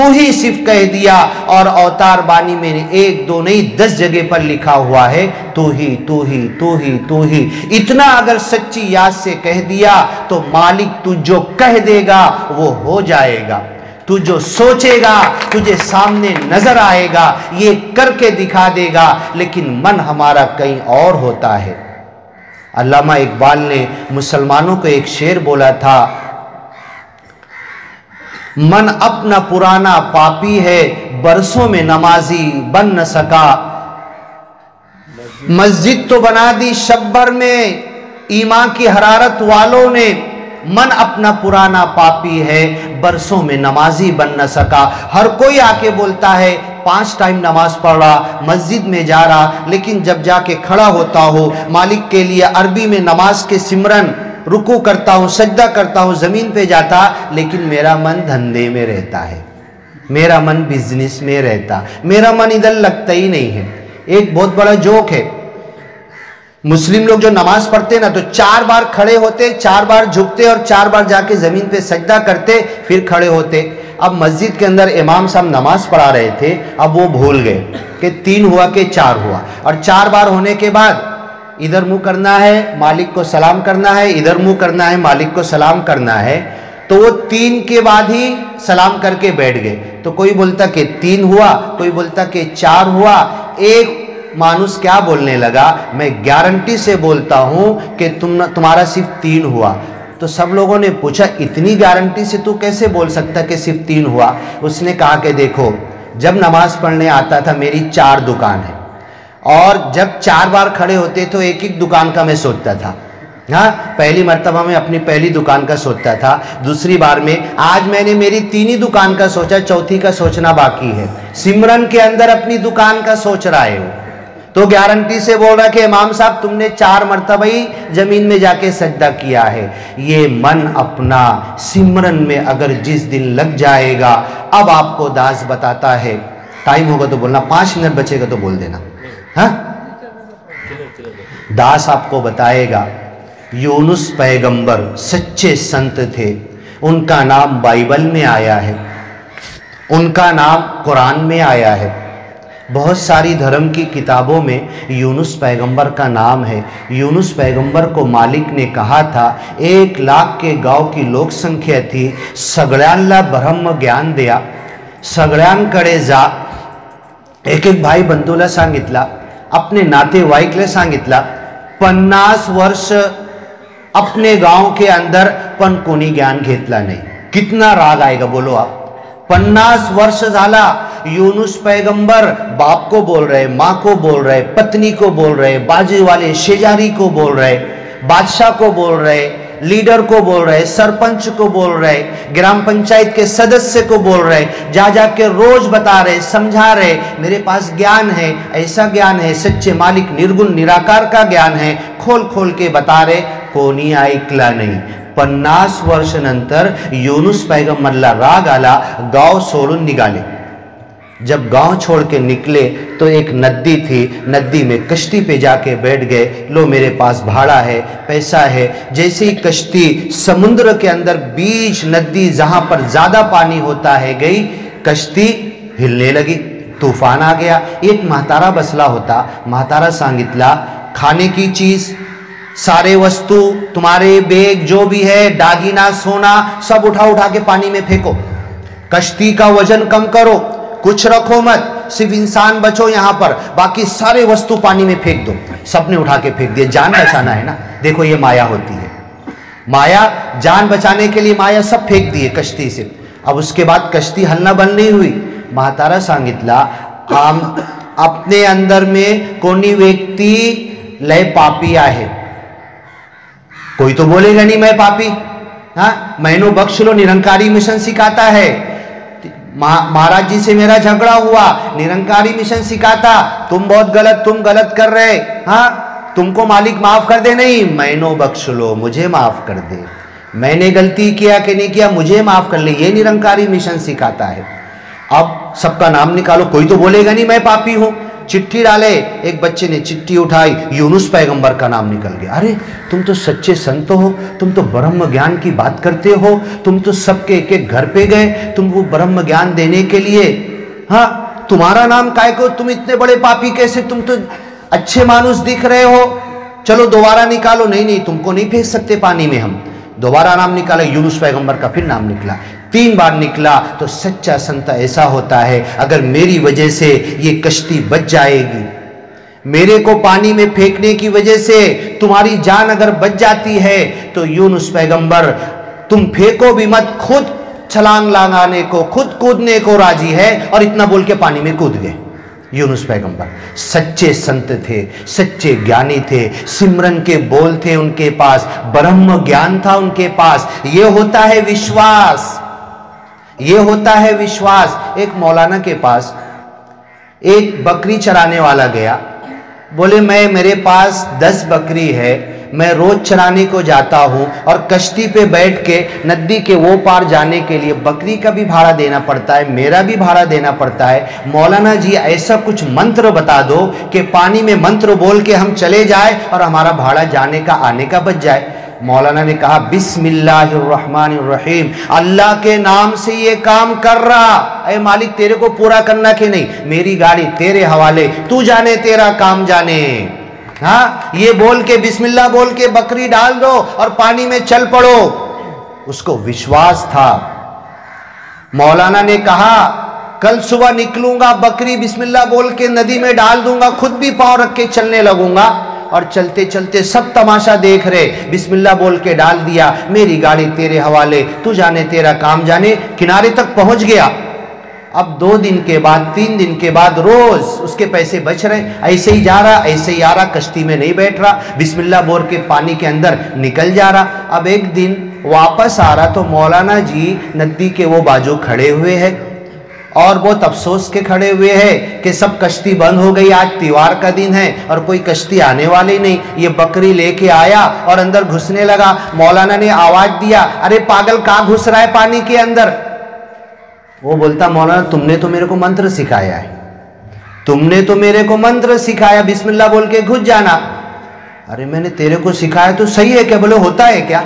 ही सिर्फ कह दिया, और अवतार बानी में 1 2 नहीं 10 जगह पर लिखा हुआ है, तू ही तू ही तू ही तू ही, इतना अगर सच्ची याद से कह दिया तो मालिक तू जो कह देगा वो हो जाएगा। तू जो सोचेगा तुझे सामने नजर आएगा, ये करके दिखा देगा, लेकिन मन हमारा कहीं और होता है। अल्लामा इकबाल ने मुसलमानों को एक शेर बोला था, मन अपना पुराना पापी है, बरसों में नमाजी बन न सका। मस्जिद तो बना दी शब भर में ईमान की हरारत वालों ने, मन अपना पुराना पापी है, बरसों में नमाजी बन न सका। हर कोई आके बोलता है 5 टाइम नमाज पढ़ रहा, मस्जिद में जा रहा, लेकिन जब जाके खड़ा होता हो मालिक के लिए अरबी में नमाज के सिमरन, रुकू करता हूँ, सजदा करता हूँ, जमीन पे जाता, लेकिन मेरा मन धंधे में रहता है, मेरा मन बिजनेस में रहता, मेरा मन इधर लगता ही नहीं है। एक बहुत बड़ा जोक है, मुस्लिम लोग जो नमाज पढ़ते ना तो 4 बार खड़े होते, 4 बार झुकते और 4 बार जाके जमीन पे सजदा करते, फिर खड़े होते। अब मस्जिद के अंदर इमाम साहब नमाज पढ़ा रहे थे, अब वो भूल गए कि 3 हुआ कि 4 हुआ, और 4 बार होने के बाद इधर मुंह करना है, मालिक को सलाम करना है, इधर मुंह करना है, मालिक को सलाम करना है, तो वो 3 के बाद ही सलाम करके बैठ गए। तो कोई बोलता कि 3 हुआ, कोई बोलता कि 4 हुआ। एक मानुस क्या बोलने लगा, मैं गारंटी से बोलता हूं कि तुम्हारा सिर्फ 3 हुआ। तो सब लोगों ने पूछा, इतनी गारंटी से तू कैसे बोल सकता कि सिर्फ 3 हुआ? उसने कहा कि देखो, जब नमाज पढ़ने आता था मेरी 4 दुकान है, और जब 4 बार खड़े होते तो एक एक दुकान का मैं सोचता था। हाँ, पहली मर्तबा में अपनी पहली दुकान का सोचता था, दूसरी बार में आज मैंने मेरी 3 ही दुकान का सोचा, चौथी का सोचना बाकी है। सिमरन के अंदर अपनी दुकान का सोच रहा है वो, तो गारंटी से बोल रहा है कि इमाम साहब तुमने 4 मर्तबा ही जमीन में जाके सजदा किया है। ये मन अपना सिमरन में अगर जिस दिन लग जाएगा, अब आपको दास बताता है, टाइम होगा तो बोलना, 5 मिनट बचेगा तो बोल देना। हाँ, दास आपको बताएगा, यूनुस पैगंबर सच्चे संत थे, उनका नाम बाइबल में आया है, उनका नाम कुरान में आया है, बहुत सारी धर्म की किताबों में यूनुस पैगंबर का नाम है। यूनुस पैगंबर को मालिक ने कहा था, 1 लाख के गांव की लोक संख्या थी, सगळ्यांना ब्रह्म ज्ञान द्या, सगळ्यांकडे जा, एक एक भाई बंधूला सांगितला, अपने नातेवाईकला सांगितला, 50 वर्ष अपने गांव के अंदर पण कोणी ज्ञान घेतला नाही. कितना राग आएगा बोलो आप. 50 वर्ष झाला यूनुस पैगंबर बाप को बोल रहे, माँ को बोल रहे, पत्नी को बोल रहे, बाजू वाले शेजारी को बोल रहे, बादशाह को बोल रहे, लीडर को बोल रहे, सरपंच को बोल रहे, ग्राम पंचायत के सदस्य को बोल रहे, जा जाके रोज बता रहे, समझा रहे, मेरे पास ज्ञान है, ऐसा ज्ञान है, सच्चे मालिक निर्गुण निराकार का ज्ञान है, खोल खोल के बता रहे, कोणी ऐकला नाही. 50 वर्ष नंतर यूनुस पैगंबरला राग आला, गाव सोडून निघाले. जब गांव छोड़ के निकले तो एक नदी थी, नदी में कश्ती पे जाके बैठ गए. लो मेरे पास भाड़ा है, पैसा है. जैसे ही कश्ती समुद्र के अंदर बीच नदी जहां पर ज्यादा पानी होता है गई, कश्ती हिलने लगी, तूफान आ गया. एक म्हातारा बसला होता. म्हातारा सांगितला, खाने की चीज, सारे वस्तु, तुम्हारे बैग जो भी है, दागिना, सोना, सब उठा उठा के पानी में फेंको. कश्ती का वजन कम करो, कुछ रखो मत, सिर्फ इंसान बचो यहां पर, बाकी सारे वस्तु पानी में फेंक दो. सबने उठा के फेंक दिए. जान बचाना है ना. देखो ये माया होती है. माया, जान बचाने के लिए माया सब फेंक दिए कश्ती से. अब उसके बाद कश्ती हलना बंद नहीं हुई. म्हातारा सांगितला, आम अपने अंदर में कोणी व्यक्ती लय पापी आहे. कोई तो बोलेगा नहीं मैं पापी. हाँ, मैनू बख्श लो निरंकारी मिशन सिखाता है. महाराज जी से मेरा झगड़ा हुआ, निरंकारी मिशन सिखाता, तुम बहुत गलत, तुम गलत कर रहे, हाँ तुमको मालिक माफ कर दे. नहीं, मैनो बख्श लो, मुझे माफ कर दे. मैंने गलती किया कि नहीं किया, मुझे माफ कर ले. ये निरंकारी मिशन सिखाता है. अब सबका नाम निकालो, कोई तो बोलेगा नहीं मैं पापी हूं. चिट्ठी डाले, एक बच्चे ने चिट्ठी उठाई, यूनुस पैगंबर का नाम निकल गया. अरे तुम तो सच्चे संत हो, तुम तो ब्रह्म ज्ञान की बात करते हो, तुम तो सबके एक एक घर पे गए, तुम वो ब्रह्म ज्ञान देने के लिए. हाँ, तुम्हारा नाम काय को, तुम इतने बड़े पापी कैसे, तुम तो अच्छे मानुस दिख रहे हो. चलो दोबारा निकालो. नहीं नहीं, तुमको नहीं फेंक सकते पानी में हम. दोबारा नाम निकाला, यूनुस पैगंबर का फिर नाम निकला. 3 बार निकला. तो सच्चा संत ऐसा होता है, अगर मेरी वजह से ये कश्ती बच जाएगी, मेरे को पानी में फेंकने की वजह से तुम्हारी जान अगर बच जाती है, तो यूनुस पैगंबर तुम फेंको भी मत, खुद छलांग लगाने को, खुद कूदने को राजी है. और इतना बोल के पानी में कूद गए. यूनुस पैगंबर सच्चे संत थे, सच्चे ज्ञानी थे, सिमरन के बोल थे उनके पास, ब्रह्म ज्ञान था उनके पास. ये होता है विश्वास, ये होता है विश्वास. एक मौलाना के पास एक बकरी चराने वाला गया. बोले मेरे पास 10 बकरी है, मैं रोज चराने को जाता हूं और कश्ती पे बैठ के नदी के वो पार जाने के लिए बकरी का भी भाड़ा देना पड़ता है, मेरा भी भाड़ा देना पड़ता है. मौलाना जी ऐसा कुछ मंत्र बता दो कि पानी में मंत्र बोल के हम चले जाए और हमारा भाड़ा जाने का आने का बच जाए. मौलाना ने कहा, बिस्मिल्लाहिर्रहमानिर्रहीम, अल्लाह के नाम से ये काम कर रहा. अरे मालिक तेरे को पूरा करना कि नहीं, मेरी गाड़ी तेरे हवाले, तू जाने तेरा काम जाने. हाँ, ये बोल के बिस्मिल्लाह बोल के बकरी डाल दो और पानी में चल पड़ो. उसको विश्वास था. मौलाना ने कहा, कल सुबह निकलूंगा, बकरी बिस्मिल्लाह बोल के नदी में डाल दूंगा, खुद भी पांव रख के चलने लगूंगा. और चलते चलते सब तमाशा देख रहे. बिस्मिल्लाह बोल के डाल दिया, मेरी गाड़ी तेरे हवाले, तू जाने तेरा काम जाने. किनारे तक पहुंच गया. अब 2 दिन के बाद, 3 दिन के बाद रोज उसके पैसे बच रहे. ऐसे ही जा रहा, ऐसे ही आ रहा, कश्ती में नहीं बैठ रहा, बिस्मिल्लाह बोल के पानी के अंदर निकल जा रहा. अब एक दिन वापस आ रहा तो मौलाना जी नदी के वो बाजू खड़े हुए हैं और बहुत अफसोस के खड़े हुए हैं कि सब कश्ती बंद हो गई, आज त्योहार का दिन है और कोई कश्ती आने वाली नहीं. ये बकरी लेके आया और अंदर घुसने लगा. मौलाना ने आवाज दिया, अरे पागल कहाँ घुस रहा है पानी के अंदर. वो बोलता, मौलाना तुमने तो मेरे को मंत्र सिखाया है, तुमने तो मेरे को मंत्र सिखाया, बिस्मिल्लाह बोल के घुस जाना. अरे मैंने तेरे को सिखाया तो सही है क्या? बोले होता है क्या?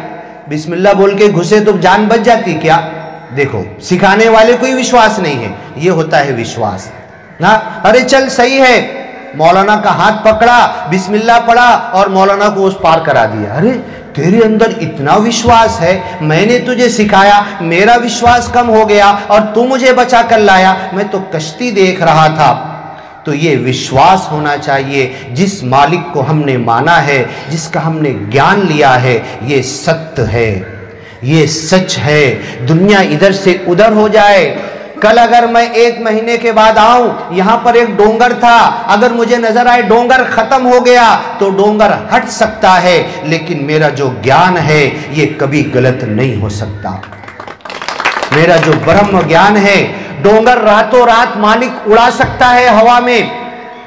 बिस्मिल्लाह बोल के घुसे तो जान बच जाती क्या? देखो, सिखाने वाले को ही विश्वास नहीं है, ये होता है विश्वास ना. अरे चल सही है. मौलाना का हाथ पकड़ा, बिस्मिल्लाह पढ़ा और मौलाना को उस पार करा दिया. अरे तेरे अंदर इतना विश्वास है, मैंने तुझे सिखाया, मेरा विश्वास कम हो गया और तू मुझे बचा कर लाया. मैं तो कश्ती देख रहा था. तो ये विश्वास होना चाहिए जिस मालिक को हमने माना है, जिसका हमने ज्ञान लिया है, ये सत्य है, ये सच है। दुनिया इधर से उधर हो जाए, कल अगर मैं 1 महीने के बाद आऊं, यहां पर एक डोंगर था, अगर मुझे नजर आए डोंगर खत्म हो गया तो डोंगर हट सकता है, लेकिन मेरा जो ज्ञान है ये कभी गलत नहीं हो सकता। मेरा जो ब्रह्म ज्ञान है, डोंगर रातों रात मालिक उड़ा सकता है हवा में,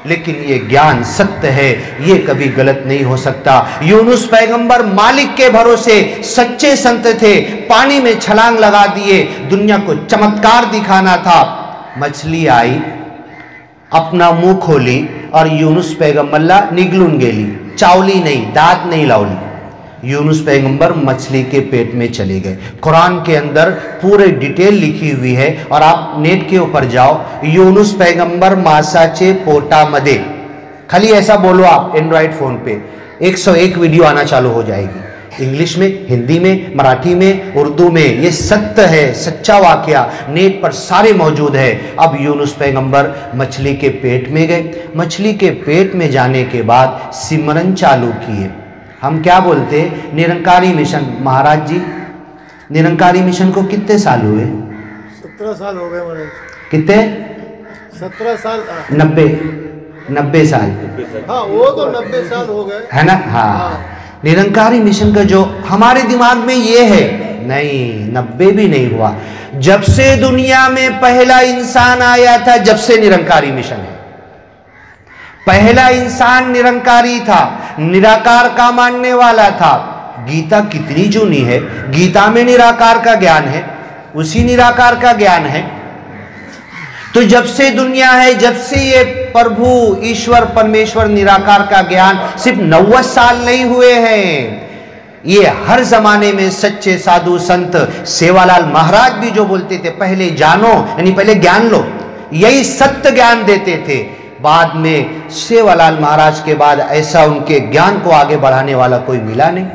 लेकिन ये ज्ञान सत्य है, ये कभी गलत नहीं हो सकता। यूनुस पैगंबर मालिक के भरोसे सच्चे संत थे, पानी में छलांग लगा दिए, दुनिया को चमत्कार दिखाना था। मछली आई, अपना मुंह खोली और यूनुस पैगंबरला निगलून गेली, चावली नहीं, दांत नहीं लावली। यूनुस पैगंबर मछली के पेट में चले गए। कुरान के अंदर पूरे डिटेल लिखी हुई है, और आप नेट के ऊपर जाओ, यूनुस पैगंबर मासाचे पोटामध्ये, खाली ऐसा बोलो आप एंड्रॉइड फोन पे, 101 वीडियो आना चालू हो जाएगी, इंग्लिश में, हिंदी में, मराठी में, उर्दू में। ये सत्य है, सच्चा वाकया, नेट पर सारे मौजूद है। अब यूनुस पैगंबर मछली के पेट में गए, मछली के पेट में जाने के बाद सिमरन चालू किए। हम क्या बोलते, निरंकारी मिशन। महाराज जी, निरंकारी मिशन को कितने साल हुए? 17 साल हो गए महाराज। कितने? 17 साल। 90 साल। हाँ, वो तो 90 साल हो गए, है ना? हाँ। निरंकारी मिशन का जो हमारे दिमाग में ये है, नहीं, 90 भी नहीं हुआ। जब से दुनिया में पहला इंसान आया था, जब से निरंकारी मिशन है। पहला इंसान निरंकारी था, निराकार का मानने वाला था। गीता कितनी जूनी है, गीता में निराकार का ज्ञान है, उसी निराकार का ज्ञान है। तो जब से दुनिया है, जब से ये प्रभु ईश्वर परमेश्वर निराकार का ज्ञान, सिर्फ 90 साल नहीं हुए हैं। ये हर जमाने में सच्चे साधु संत, सेवालाल महाराज भी जो बोलते थे, पहले जानो, यानी पहले ज्ञान लो, यही सत्य ज्ञान देते थे। बाद में सेवालाल महाराज के बाद ऐसा उनके ज्ञान को आगे बढ़ाने वाला कोई मिला नहीं।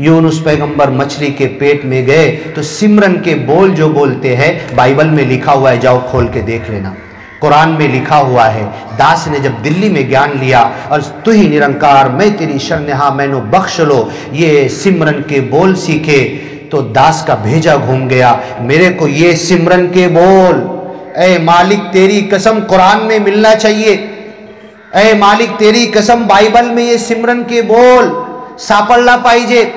यूनुस पैगंबर मछली के पेट में गए तो सिमरन के बोल जो बोलते हैं, बाइबल में लिखा हुआ है, जाओ खोल के देख लेना, कुरान में लिखा हुआ है। दास ने जब दिल्ली में ज्ञान लिया और तू ही निरंकार मैं तेरी शरण हाँ मैनू बख्श लो, ये सिमरन के बोल सीखे, तो दास का भेजा घूम गया। मेरे को ये सिमरन के बोल, ऐ मालिक तेरी कसम कुरान में मिलना चाहिए, ऐ मालिक तेरी कसम बाइबल में ये सिमरन के बोल सापड़ना पाइजे,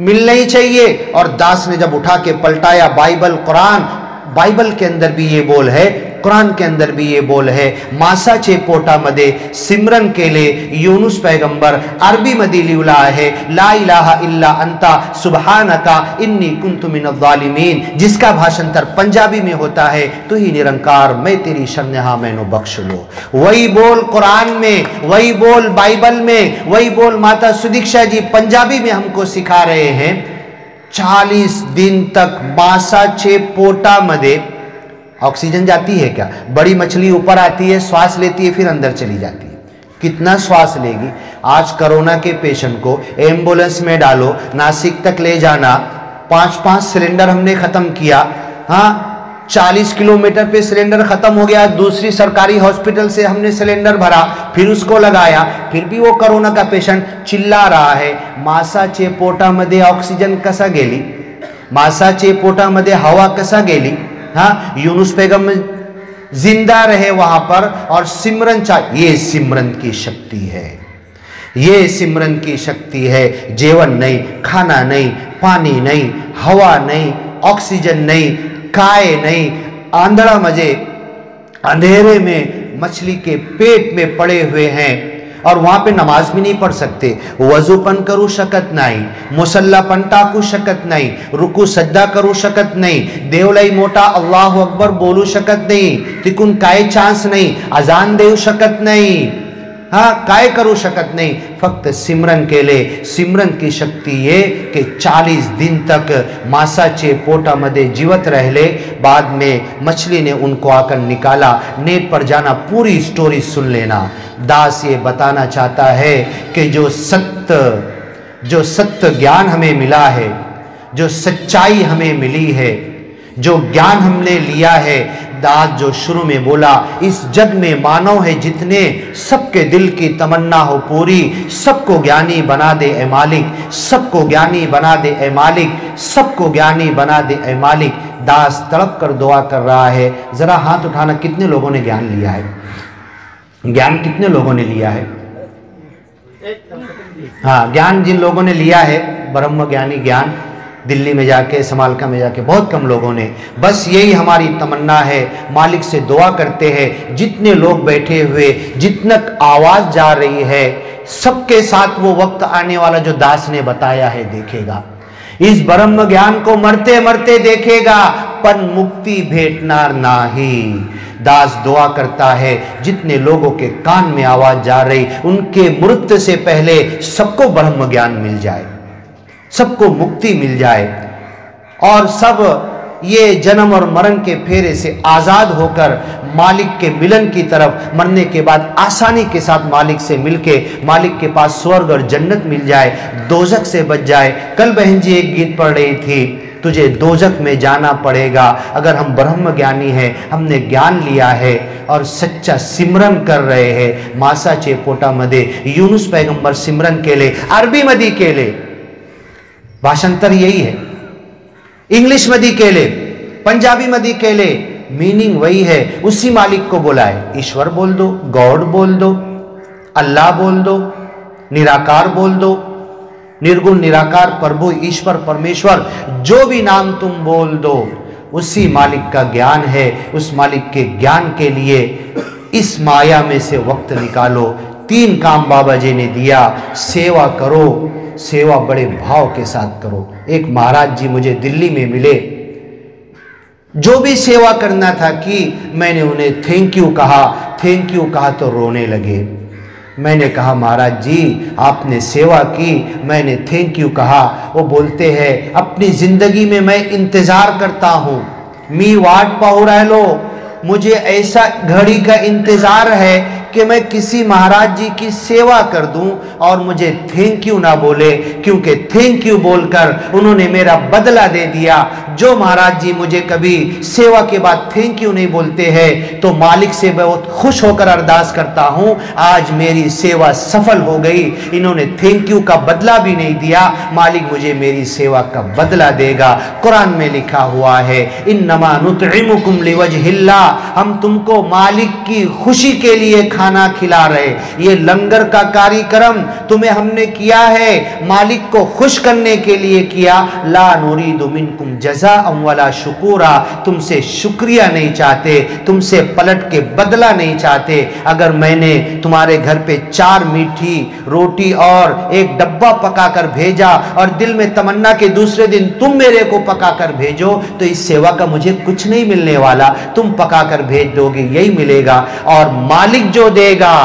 मिलना ही चाहिए। और दास ने जब उठा के पलटाया बाइबल कुरान, बाइबल के अंदर भी ये बोल है, कुरान के अंदर भी ये बोल है। मासाचे पोटामध्ये सिमरन केले यूनुस पैगंबर, अरबी मध्ये लिहिला आहे ला इलाहा इल्ला अंता सुबहानका इन्नी कुन्तु मिनज़ ज़ालिमीन, जिसका भाषांतर पंजाबी में होता है, तू ही निरंकार मैं तेरी शरण हाँ मैनू बख्श लो। वही बोल कुरान में, वही बोल बाइबल में, वही बोल माता सुदीक्षा जी पंजाबी में हमको सिखा रहे हैं। 40 दिन तक मासाचे पोटामध्ये ऑक्सीजन जाती है क्या? बड़ी मछली ऊपर आती है, श्वास लेती है, फिर अंदर चली जाती है। कितना श्वास लेगी? आज कोरोना के पेशेंट को एम्बुलेंस में डालो, नासिक तक ले जाना, 5-5 सिलेंडर हमने खत्म किया। हाँ, 40 किलोमीटर पे सिलेंडर खत्म हो गया, दूसरी सरकारी हॉस्पिटल से हमने सिलेंडर भरा, फिर उसको लगाया, फिर भी वो कोरोना का पेशेंट चिल्ला रहा है। मासाचे पोटामध्ये ऑक्सीजन कसा गेली? मासाचे पोटामध्ये हवा कसा गेली? हाँ, यूनुस पैगंबर जिंदा रहे वहां पर, और सिमरन ये सिमरन की शक्ति है, ये सिमरन की शक्ति है। जेवन नहीं, खाना नहीं, पानी नहीं, हवा नहीं, ऑक्सीजन नहीं, काय नहीं, आंधड़ा मजे अंधेरे में मछली के पेट में पड़े हुए हैं, और वहां पे नमाज भी नहीं पढ़ सकते, वजू पण करू शकत नाही, मुसल्ला पण टाकू शकत नाही, रुकू सज्जा करू शकत नाही, देवलाई मोठा अल्लाहु अकबर बोलू शकत नाही, तिकून काय चान्स नाही, अजान देऊ शकत नाही, हाँ काय करू शकत नहीं, फक्त सिमरन केले। सिमरन की शक्ति ये कि 40 दिन तक मासाचे पोटामध्ये जीवत रहले। बाद में मछली ने उनको आकर निकाला। नेट पर जाना, पूरी स्टोरी सुन लेना। दास ये बताना चाहता है कि जो सत्य ज्ञान हमें मिला है, जो सच्चाई हमें मिली है, जो ज्ञान हमने लिया है, दास जो शुरू में बोला, इस जग में मानव है जितने, सबके दिल की तमन्ना हो पूरी, सबको ज्ञानी बना दे ए मालिक, सबको ज्ञानी बना दे ए मालिक, सबको ज्ञानी बना दे ए मालिक। दास तड़प कर दुआ कर रहा है। जरा हाथ उठाना, कितने लोगों ने ज्ञान लिया है? ज्ञान कितने लोगों ने लिया है? हाँ, ज्ञान जिन लोगों ने लिया है, ब्रह्म ज्ञानी ज्ञान, दिल्ली में जाके, समालका में जाके, बहुत कम लोगों ने। बस यही हमारी तमन्ना है, मालिक से दुआ करते हैं जितने लोग बैठे हुए, जितना आवाज जा रही है, सबके साथ वो वक्त आने वाला जो दास ने बताया है देखेगा। इस ब्रह्म ज्ञान को मरते मरते देखेगा, पर मुक्ति भेटना नाही। दास दुआ करता है जितने लोगों के कान में आवाज जा रही, उनके मृत्यु से पहले सबको ब्रह्म ज्ञान मिल जाए, सबको मुक्ति मिल जाए, और सब ये जन्म और मरण के फेरे से आजाद होकर मालिक के मिलन की तरफ, मरने के बाद आसानी के साथ मालिक से मिलके मालिक के पास स्वर्ग और जन्नत मिल जाए, दोजख से बच जाए। कल बहन जी एक गीत पढ़ रही थी, तुझे दोजख में जाना पड़ेगा। अगर हम ब्रह्म ज्ञानी हैं, हमने ज्ञान लिया है और सच्चा सिमरन कर रहे हैं, मासा चे पोटा मदे, यूनुस पैगंबर सिमरन केले, अरबी मदी केले, भाषांतर यही है, इंग्लिश मदी केले, पंजाबी मदी केले, मीनिंग वही है। उसी मालिक को बुलाए, ईश्वर बोल दो, गॉड बोल दो, अल्लाह बोल दो, निराकार बोल दो, निर्गुण निराकार प्रभु ईश्वर परमेश्वर, जो भी नाम तुम बोल दो, उसी मालिक का ज्ञान है। उस मालिक के ज्ञान के लिए इस माया में से वक्त निकालो। 3 काम बाबा जी ने दिया, सेवा करो, सेवा बड़े भाव के साथ करो। एक महाराज जी मुझे दिल्ली में मिले, जो भी सेवा करना था कि मैंने उन्हें थैंक यू कहा तो रोने लगे। मैंने कहा महाराज जी आपने सेवा की, मैंने थैंक यू कहा। वो बोलते हैं अपनी जिंदगी में मैं इंतजार करता हूं, मी वाट पाहु रहलो, मुझे ऐसा घड़ी का इंतजार है कि मैं किसी महाराज जी की सेवा कर दूं और मुझे थैंक यू ना बोले, क्योंकि थैंक यू बोलकर उन्होंने मेरा बदला दे दिया। जो महाराज जी मुझे कभी सेवा के बाद थैंक यू नहीं बोलते हैं, तो मालिक से बहुत खुश होकर अरदास करता हूं, आज मेरी सेवा सफल हो गई। इन्होंने थैंक यू का बदला भी नहीं दिया, मालिक मुझे मेरी सेवा का बदला देगा। कुरान में लिखा हुआ है, इन्नमा नुतइमुकुम लिवजहिल्लाह, हम तुमको मालिक की खुशी के लिए खाना खिला रहे। ये लंगर का कार्यक्रम तुम्हें हमने किया है, मालिक को खुश करने के लिए किया। ला नुरीदु मिनकुम जज़ाअन वला शुकूरा, तुमसे शुक्रिया नहीं चाहते, तुमसे पलट के बदला नहीं चाहते। अगर मैंने तुम्हारे घर पे 4 मीठी रोटी और एक डब्बा पकाकर भेजा और दिल में तमन्ना के दूसरे दिन तुम मेरे को पकाकर भेजो, तो इस सेवा का मुझे कुछ नहीं मिलने वाला, तुम पकाकर भेज दोगे यही मिलेगा। और मालिक जो देगा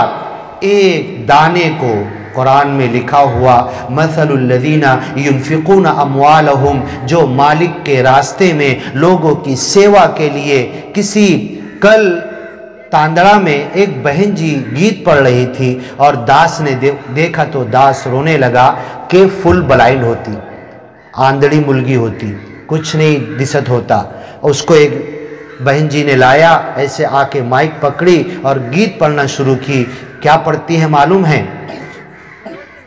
एक दाने को, कुरान में लिखा हुआ मसलुल लज़ीना युनफ़िक़ूना अम्वालहुम, जो मालिक के रास्ते में लोगों की सेवा के लिए। किसी कल तांदड़ा में एक बहन जी गीत पढ़ रही थी और दास ने देखा तो दास रोने लगा कि फुल ब्लाइंड होती, आंधड़ी मुलगी होती, कुछ नहीं दिसत होता। उसको एक बहन जी ने लाया, ऐसे आके माइक पकड़ी और गीत पढ़ना शुरू की। क्या पढ़ती है मालूम है?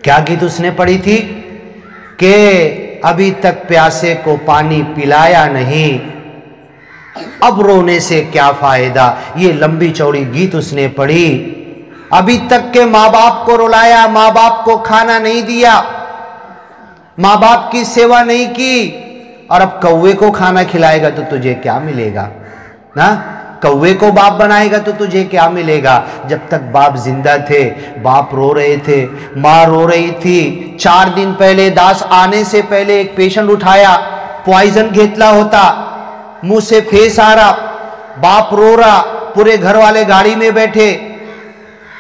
क्या गीत उसने पढ़ी थी कि अभी तक प्यासे को पानी पिलाया नहीं, अब रोने से क्या फायदा। ये लंबी चौड़ी गीत उसने पढ़ी। अभी तक के माँ बाप को रुलाया, माँ बाप को खाना नहीं दिया, माँ बाप की सेवा नहीं की, और अब कौवे को खाना खिलाएगा तो तुझे क्या मिलेगा ना? कौवे को बाप बनाएगा तो तुझे क्या मिलेगा? जब तक बाप जिंदा थे बाप रो रहे थे, माँ रो रही थी। 4 दिन पहले दास आने से पहले एक पेशेंट उठाया, पॉइजन घेतला होता, मुंह से फेस आ रहा, बाप रो रहा, पूरे घर वाले गाड़ी में बैठे,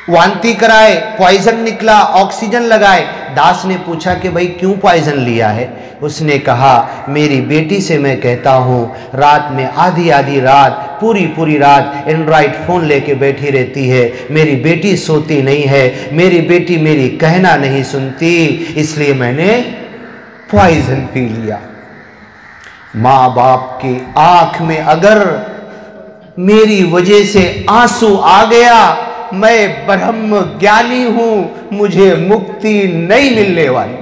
वांती कराए, पॉइजन निकला, ऑक्सीजन लगाए। दास ने पूछा कि भाई क्यों पॉइजन लिया है? उसने कहा मेरी बेटी से मैं कहता हूँ, रात में आधी आधी रात, पूरी पूरी रात एंड्रॉइड फ़ोन लेके बैठी रहती है, मेरी बेटी सोती नहीं है, मेरी बेटी मेरी कहना नहीं सुनती, इसलिए मैंने पॉइजन पी लिया। माँ बाप की आंख में अगर मेरी वजह से आंसू आ गया, मैं ब्रह्म ज्ञानी हूं, मुझे मुक्ति नहीं मिलने वाली।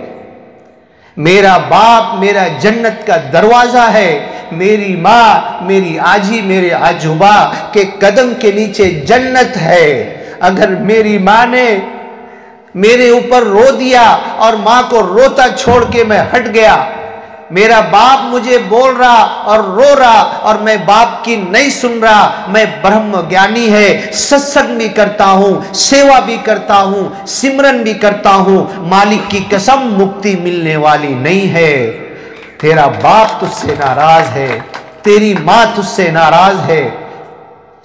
मेरा बाप मेरा जन्नत का दरवाजा है, मेरी माँ मेरी आजी मेरे आजूबा के कदम के नीचे जन्नत है। अगर मेरी माँ ने मेरे ऊपर रो दिया और माँ को रोता छोड़ के मैं हट गया, मेरा बाप मुझे बोल रहा और रो रहा और मैं बाप की नहीं सुन रहा, मैं ब्रह्म ज्ञानी है, सत्संग भी करता हूं, सेवा भी करता हूं, सिमरन भी करता हूं, मालिक की कसम मुक्ति मिलने वाली नहीं है। तेरा बाप तुझसे नाराज है, तेरी माँ तुझसे नाराज है।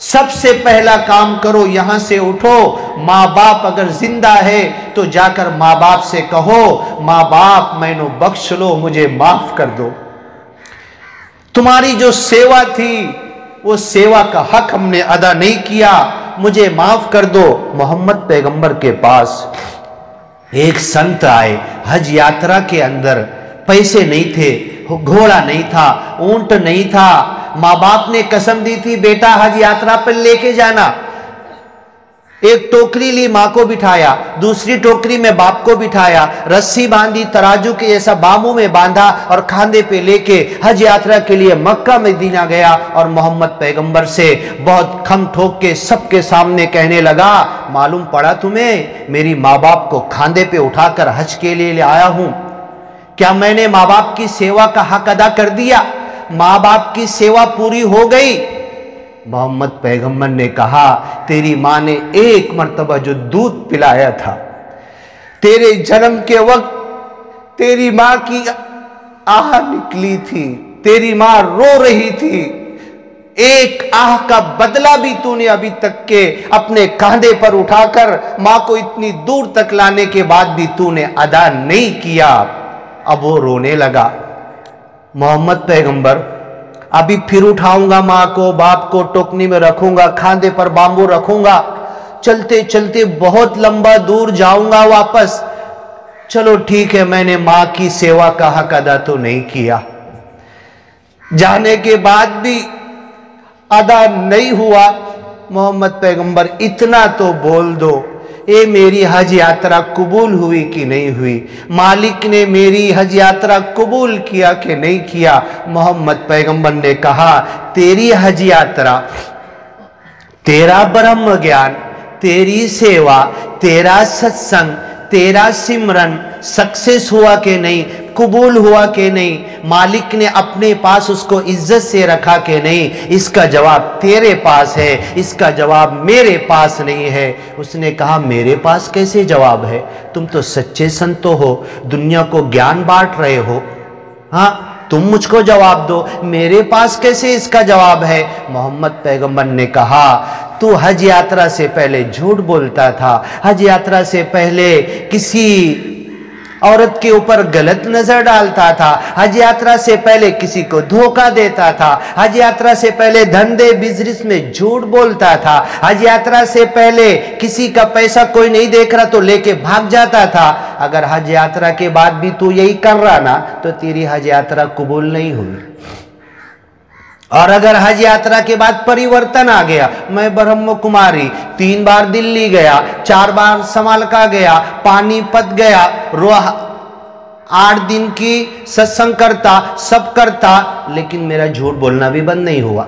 सबसे पहला काम करो, यहां से उठो। माँ बाप अगर जिंदा है तो जाकर माँ बाप से कहो, माँ बाप मैनू बख्श लो, मुझे माफ कर दो। तुम्हारी जो सेवा थी वो सेवा का हक हमने अदा नहीं किया, मुझे माफ कर दो। मोहम्मद पैगंबर के पास एक संत आए, हज यात्रा के अंदर पैसे नहीं थे, घोड़ा नहीं था, ऊंट नहीं था। माँ बाप ने कसम दी थी बेटा हज यात्रा पर लेके जाना। एक टोकरी ली, माँ को बिठाया, दूसरी टोकरी में बाप को बिठाया, रस्सी बांधी, तराजू के जैसा बामू में बांधा और खांधे पे लेके हज यात्रा के लिए मक्का मदीना गया। और मोहम्मद पैगंबर से बहुत खम ठोक के सबके सामने कहने लगा, मालूम पड़ा तुम्हें, मेरी माँ बाप को खांधे पे उठाकर हज के लिए ले आया हूं। क्या मैंने माँ बाप की सेवा का हक अदा कर दिया? माँ बाप की सेवा पूरी हो गई? मोहम्मद पैगंबर ने कहा, तेरी माँ ने एक मर्तबा जो दूध पिलाया था, तेरे जन्म के वक्त तेरी माँ की आह निकली थी, तेरी माँ रो रही थी, एक आह का बदला भी तूने अभी तक के अपने कांधे पर उठाकर माँ को इतनी दूर तक लाने के बाद भी तूने अदा नहीं किया। अब वो रोने लगा। मोहम्मद पैगंबर, अभी फिर उठाऊंगा माँ को, बाप को, टोकनी में रखूंगा, खांधे पर बांबू रखूंगा, चलते चलते बहुत लंबा दूर जाऊंगा वापस। चलो ठीक है, मैंने माँ की सेवा का हक अदा तो नहीं किया, जाने के बाद भी अदा नहीं हुआ। मोहम्मद पैगंबर, इतना तो बोल दो, ये मेरी हज यात्रा कबूल हुई कि नहीं हुई? मालिक ने मेरी हज यात्रा कबूल किया कि नहीं किया? मोहम्मद पैगंबर ने कहा, तेरी हज यात्रा, तेरा ब्रह्म ज्ञान, तेरी सेवा, तेरा सत्संग, तेरा सिमरन सक्सेस हुआ कि नहीं, कबूल हुआ कि नहीं, मालिक ने अपने पास उसको इज्जत से रखा कि नहीं, इसका जवाब तेरे पास है, इसका जवाब मेरे पास नहीं है। उसने कहा, मेरे पास कैसे जवाब है? तुम तो सच्चे संतो हो, दुनिया को ज्ञान बांट रहे हो, हाँ तुम मुझको जवाब दो, मेरे पास कैसे इसका जवाब है? मोहम्मद पैगंबर ने कहा, तू हज यात्रा से पहले झूठ बोलता था, हज यात्रा से पहले किसी औरत के ऊपर गलत नजर डालता था, हज यात्रा से पहले किसी को धोखा देता था, हज यात्रा से पहले धंधे बिजनेस में झूठ बोलता था, हज यात्रा से पहले किसी का पैसा कोई नहीं देख रहा तो लेके भाग जाता था। अगर हज यात्रा के बाद भी तू यही कर रहा ना तो तेरी हज यात्रा कबूल नहीं हुई। और अगर हज यात्रा के बाद परिवर्तन आ गया, मैं ब्रह्म कुमारी 3 बार दिल्ली गया, 4 बार समालका गया, पानीपत गया, 8 दिन की सत्संग करता, सब करता, लेकिन मेरा झूठ बोलना भी बंद नहीं हुआ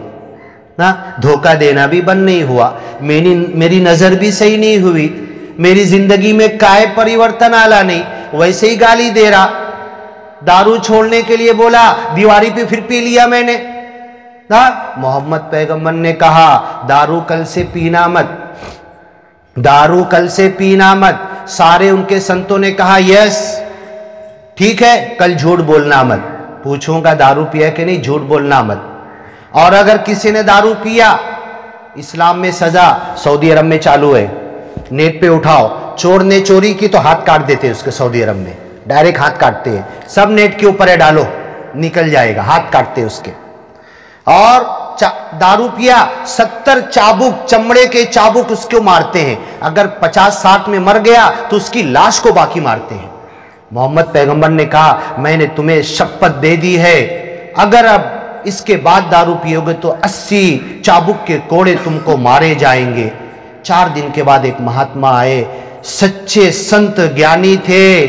ना, धोखा देना भी बंद नहीं हुआ, मेरी नजर भी सही नहीं हुई, मेरी जिंदगी में काय परिवर्तन आला नहीं, वैसे ही गाली दे रहा। दारू छोड़ने के लिए बोला, दीवारी पे फिर पी लिया मैंने ना। मोहम्मद पैगंबर ने कहा, दारू कल से पीना मत, दारू कल से पीना मत। सारे उनके संतों ने कहा, यस ठीक है, कल झूठ बोलना मत, पूछूंगा दारू पिया कि नहीं, झूठ बोलना मत। और अगर किसी ने दारू पिया, इस्लाम में सजा सऊदी अरब में चालू है, नेट पे उठाओ, चोर ने चोरी की तो हाथ काट देते हैं उसके, सऊदी अरब में डायरेक्ट हाथ काटते हैं, सब नेट के ऊपर है, डालो निकल जाएगा, हाथ काटते हैं उसके। और दारू पिया, 70 चाबुक, चमड़े के चाबुक उसको मारते हैं, अगर 50-60 में मर गया तो उसकी लाश को बाकी मारते हैं। मोहम्मद पैगंबर ने कहा, मैंने तुम्हें शपथ दे दी है, अगर अब इसके बाद दारू पियोगे तो 80 चाबुक के कोड़े तुमको मारे जाएंगे। 4 दिन के बाद एक महात्मा आए, सच्चे संत ज्ञानी थे,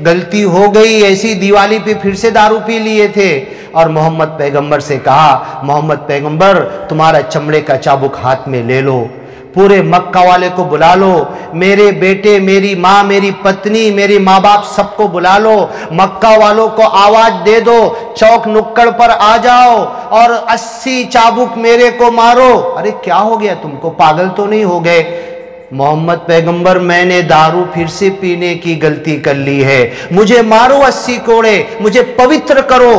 गलती हो गई, ऐसी दिवाली पे फिर से दारू पी लिए थे, और मोहम्मद पैगंबर से कहा, मोहम्मद पैगंबर तुम्हारा चमड़े का चाबुक हाथ में ले लो, पूरे मक्का वाले को बुला लो, मेरे बेटे, मेरी माँ, मेरी पत्नी, मेरे माँ बाप सबको बुला लो, मक्का वालों को आवाज दे दो, चौक नुक्कड़ पर आ जाओ और 80 चाबुक मेरे को मारो। अरे क्या हो गया तुमको, पागल तो नहीं हो गए? मोहम्मद पैगंबर मैंने दारू फिर से पीने की गलती कर ली है, मुझे मारो 80 कोड़े, मुझे पवित्र करो,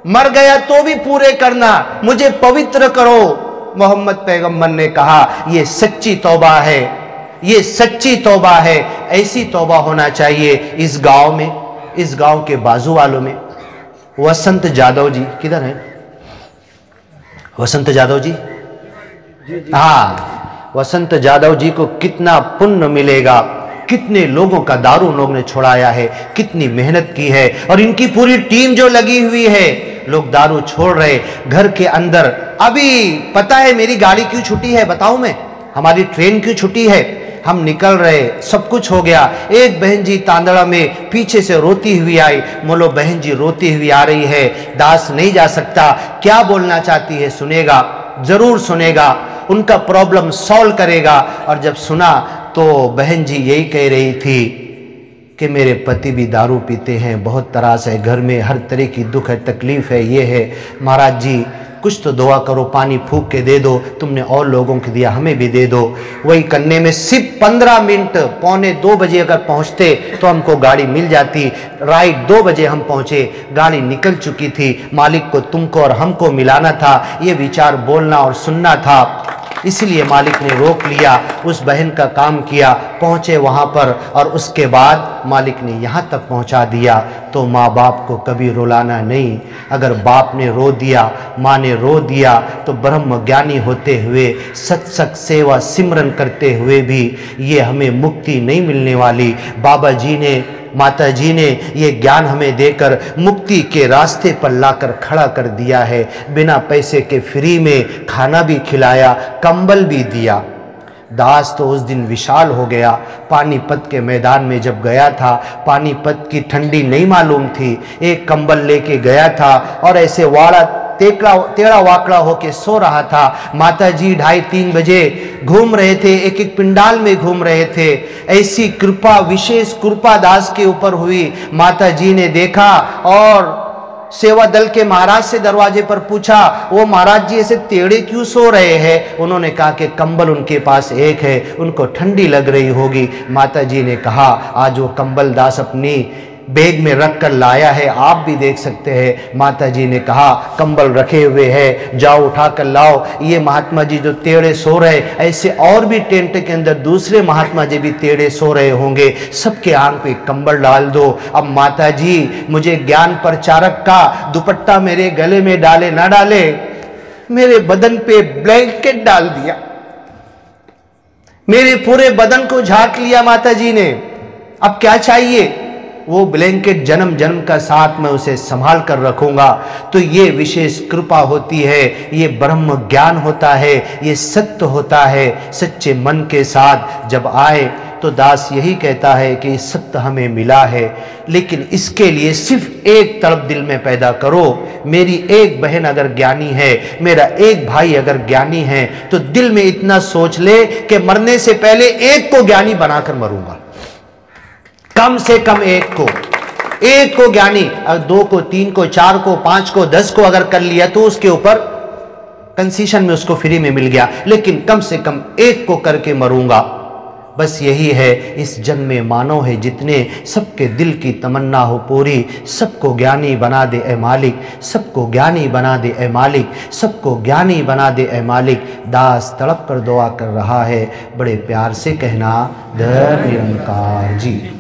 मर गया तो भी पूरे करना, मुझे पवित्र करो। मोहम्मद पैगंबर ने कहा ये सच्ची तौबा है, ये सच्ची तौबा है, ऐसी तौबा होना चाहिए। इस गांव में, इस गांव के बाजू वालों में वसंत जादव जी, किधर हैं वसंत जादव जी? हाँ, वसंत जादव जी को कितना पुण्य मिलेगा, कितने लोगों का दारू लोग ने छुड़ाया है, कितनी मेहनत की है, और इनकी पूरी टीम जो लगी हुई है, लोग दारू छोड़ रहे घर के अंदर। अभी पता है मेरी गाड़ी क्यों छुट्टी है, बताऊं मैं, हमारी ट्रेन क्यों छुट्टी है? हम निकल रहे, सब कुछ हो गया, एक बहन जी तांदड़ा में पीछे से रोती हुई आई, बोलो बहन जी रोती हुई आ रही है, दास नहीं जा सकता, क्या बोलना चाहती है सुनेगा, जरूर सुनेगा, उनका प्रॉब्लम सॉल्व करेगा। और जब सुना तो बहन जी यही कह रही थी कि मेरे पति भी दारू पीते हैं, बहुत तरास है घर में, हर तरह की दुख है, तकलीफ है, ये है, महाराज जी कुछ तो दुआ करो, पानी फूंक के दे दो, तुमने और लोगों को दिया हमें भी दे दो। वही करने में सिर्फ 15 मिनट, 1:45 बजे अगर पहुंचते तो हमको गाड़ी मिल जाती, राइट 2 बजे हम पहुंचे, गाड़ी निकल चुकी थी। मालिक को तुमको और हमको मिलाना था, ये विचार बोलना और सुनना था, इसलिए मालिक ने रोक लिया, उस बहन का काम किया, पहुँचे वहाँ पर, और उसके बाद मालिक ने यहाँ तक पहुँचा दिया। तो माँ बाप को कभी रुलाना नहीं, अगर बाप ने रो दिया, माँ ने रो दिया, तो ब्रह्म ज्ञानी होते हुए, सत्संग सेवा सिमरन करते हुए भी ये हमें मुक्ति नहीं मिलने वाली। बाबा जी ने, माता जी ने ये ज्ञान हमें देकर मुक्ति के रास्ते पर लाकर खड़ा कर दिया है, बिना पैसे के फ्री में खाना भी खिलाया, कंबल भी दिया। दास तो उस दिन विशाल हो गया, पानीपत के मैदान में जब गया था, पानीपत की ठंडी नहीं मालूम थी, एक कंबल लेके गया था और ऐसे वाड़ा टेढ़ा वाकड़ा होके सो रहा था। माता जी 2:30-3 बजे घूम रहे थे, एक एक पिंडाल में घूम रहे थे। ऐसी कृपा, विशेष कृपा दास के ऊपर हुई। माता जी ने देखा और सेवा दल के महाराज से दरवाजे पर पूछा, वो महाराज जी ऐसे टेढ़े क्यों सो रहे हैं? उन्होंने कहा कि कंबल उनके पास एक है, उनको ठंडी लग रही होगी। माता जी ने कहा आज वो कंबल दास अपनी बैग में रख कर लाया है, आप भी देख सकते हैं। माता जी ने कहा कंबल रखे हुए हैं, जाओ उठा कर लाओ। ये महात्मा जी जो टेढ़े सो रहे, ऐसे और भी टेंट के अंदर दूसरे महात्मा जी भी टेढ़े सो रहे होंगे, सबके आंख पे कंबल डाल दो। अब माता जी मुझे ज्ञान प्रचारक का दुपट्टा मेरे गले में डाले ना डाले, मेरे बदन पे ब्लैंकेट डाल दिया, मेरे पूरे बदन को झांक लिया माता जी ने। अब क्या चाहिए? वो ब्लैंकेट जन्म जन्म का साथ मैं उसे संभाल कर रखूंगा। तो ये विशेष कृपा होती है, ये ब्रह्म ज्ञान होता है, ये सत्य होता है। सच्चे मन के साथ जब आए तो दास यही कहता है कि सत्य हमें मिला है, लेकिन इसके लिए सिर्फ एक तड़प दिल में पैदा करो। मेरी एक बहन अगर ज्ञानी है, मेरा एक भाई अगर ज्ञानी है, तो दिल में इतना सोच ले कि मरने से पहले एक को ज्ञानी बनाकर मरूंगा, कम से कम एक को ज्ञानी। अगर 2 को, 3 को, 4 को, 5 को, 10 को अगर कर लिया तो उसके ऊपर कंसेशन में उसको फ्री में मिल गया, लेकिन कम से कम एक को करके मरूंगा। बस यही है, इस जन्म में मानव है जितने, सबके दिल की तमन्ना हो पूरी। सबको ज्ञानी बना दे ए मालिक, सबको ज्ञानी बना दे ए मालिक, सबको ज्ञानी बना दे ए मालिक। दास तड़प कर दुआ कर रहा है, बड़े प्यार से कहना, धर निरंकार जी।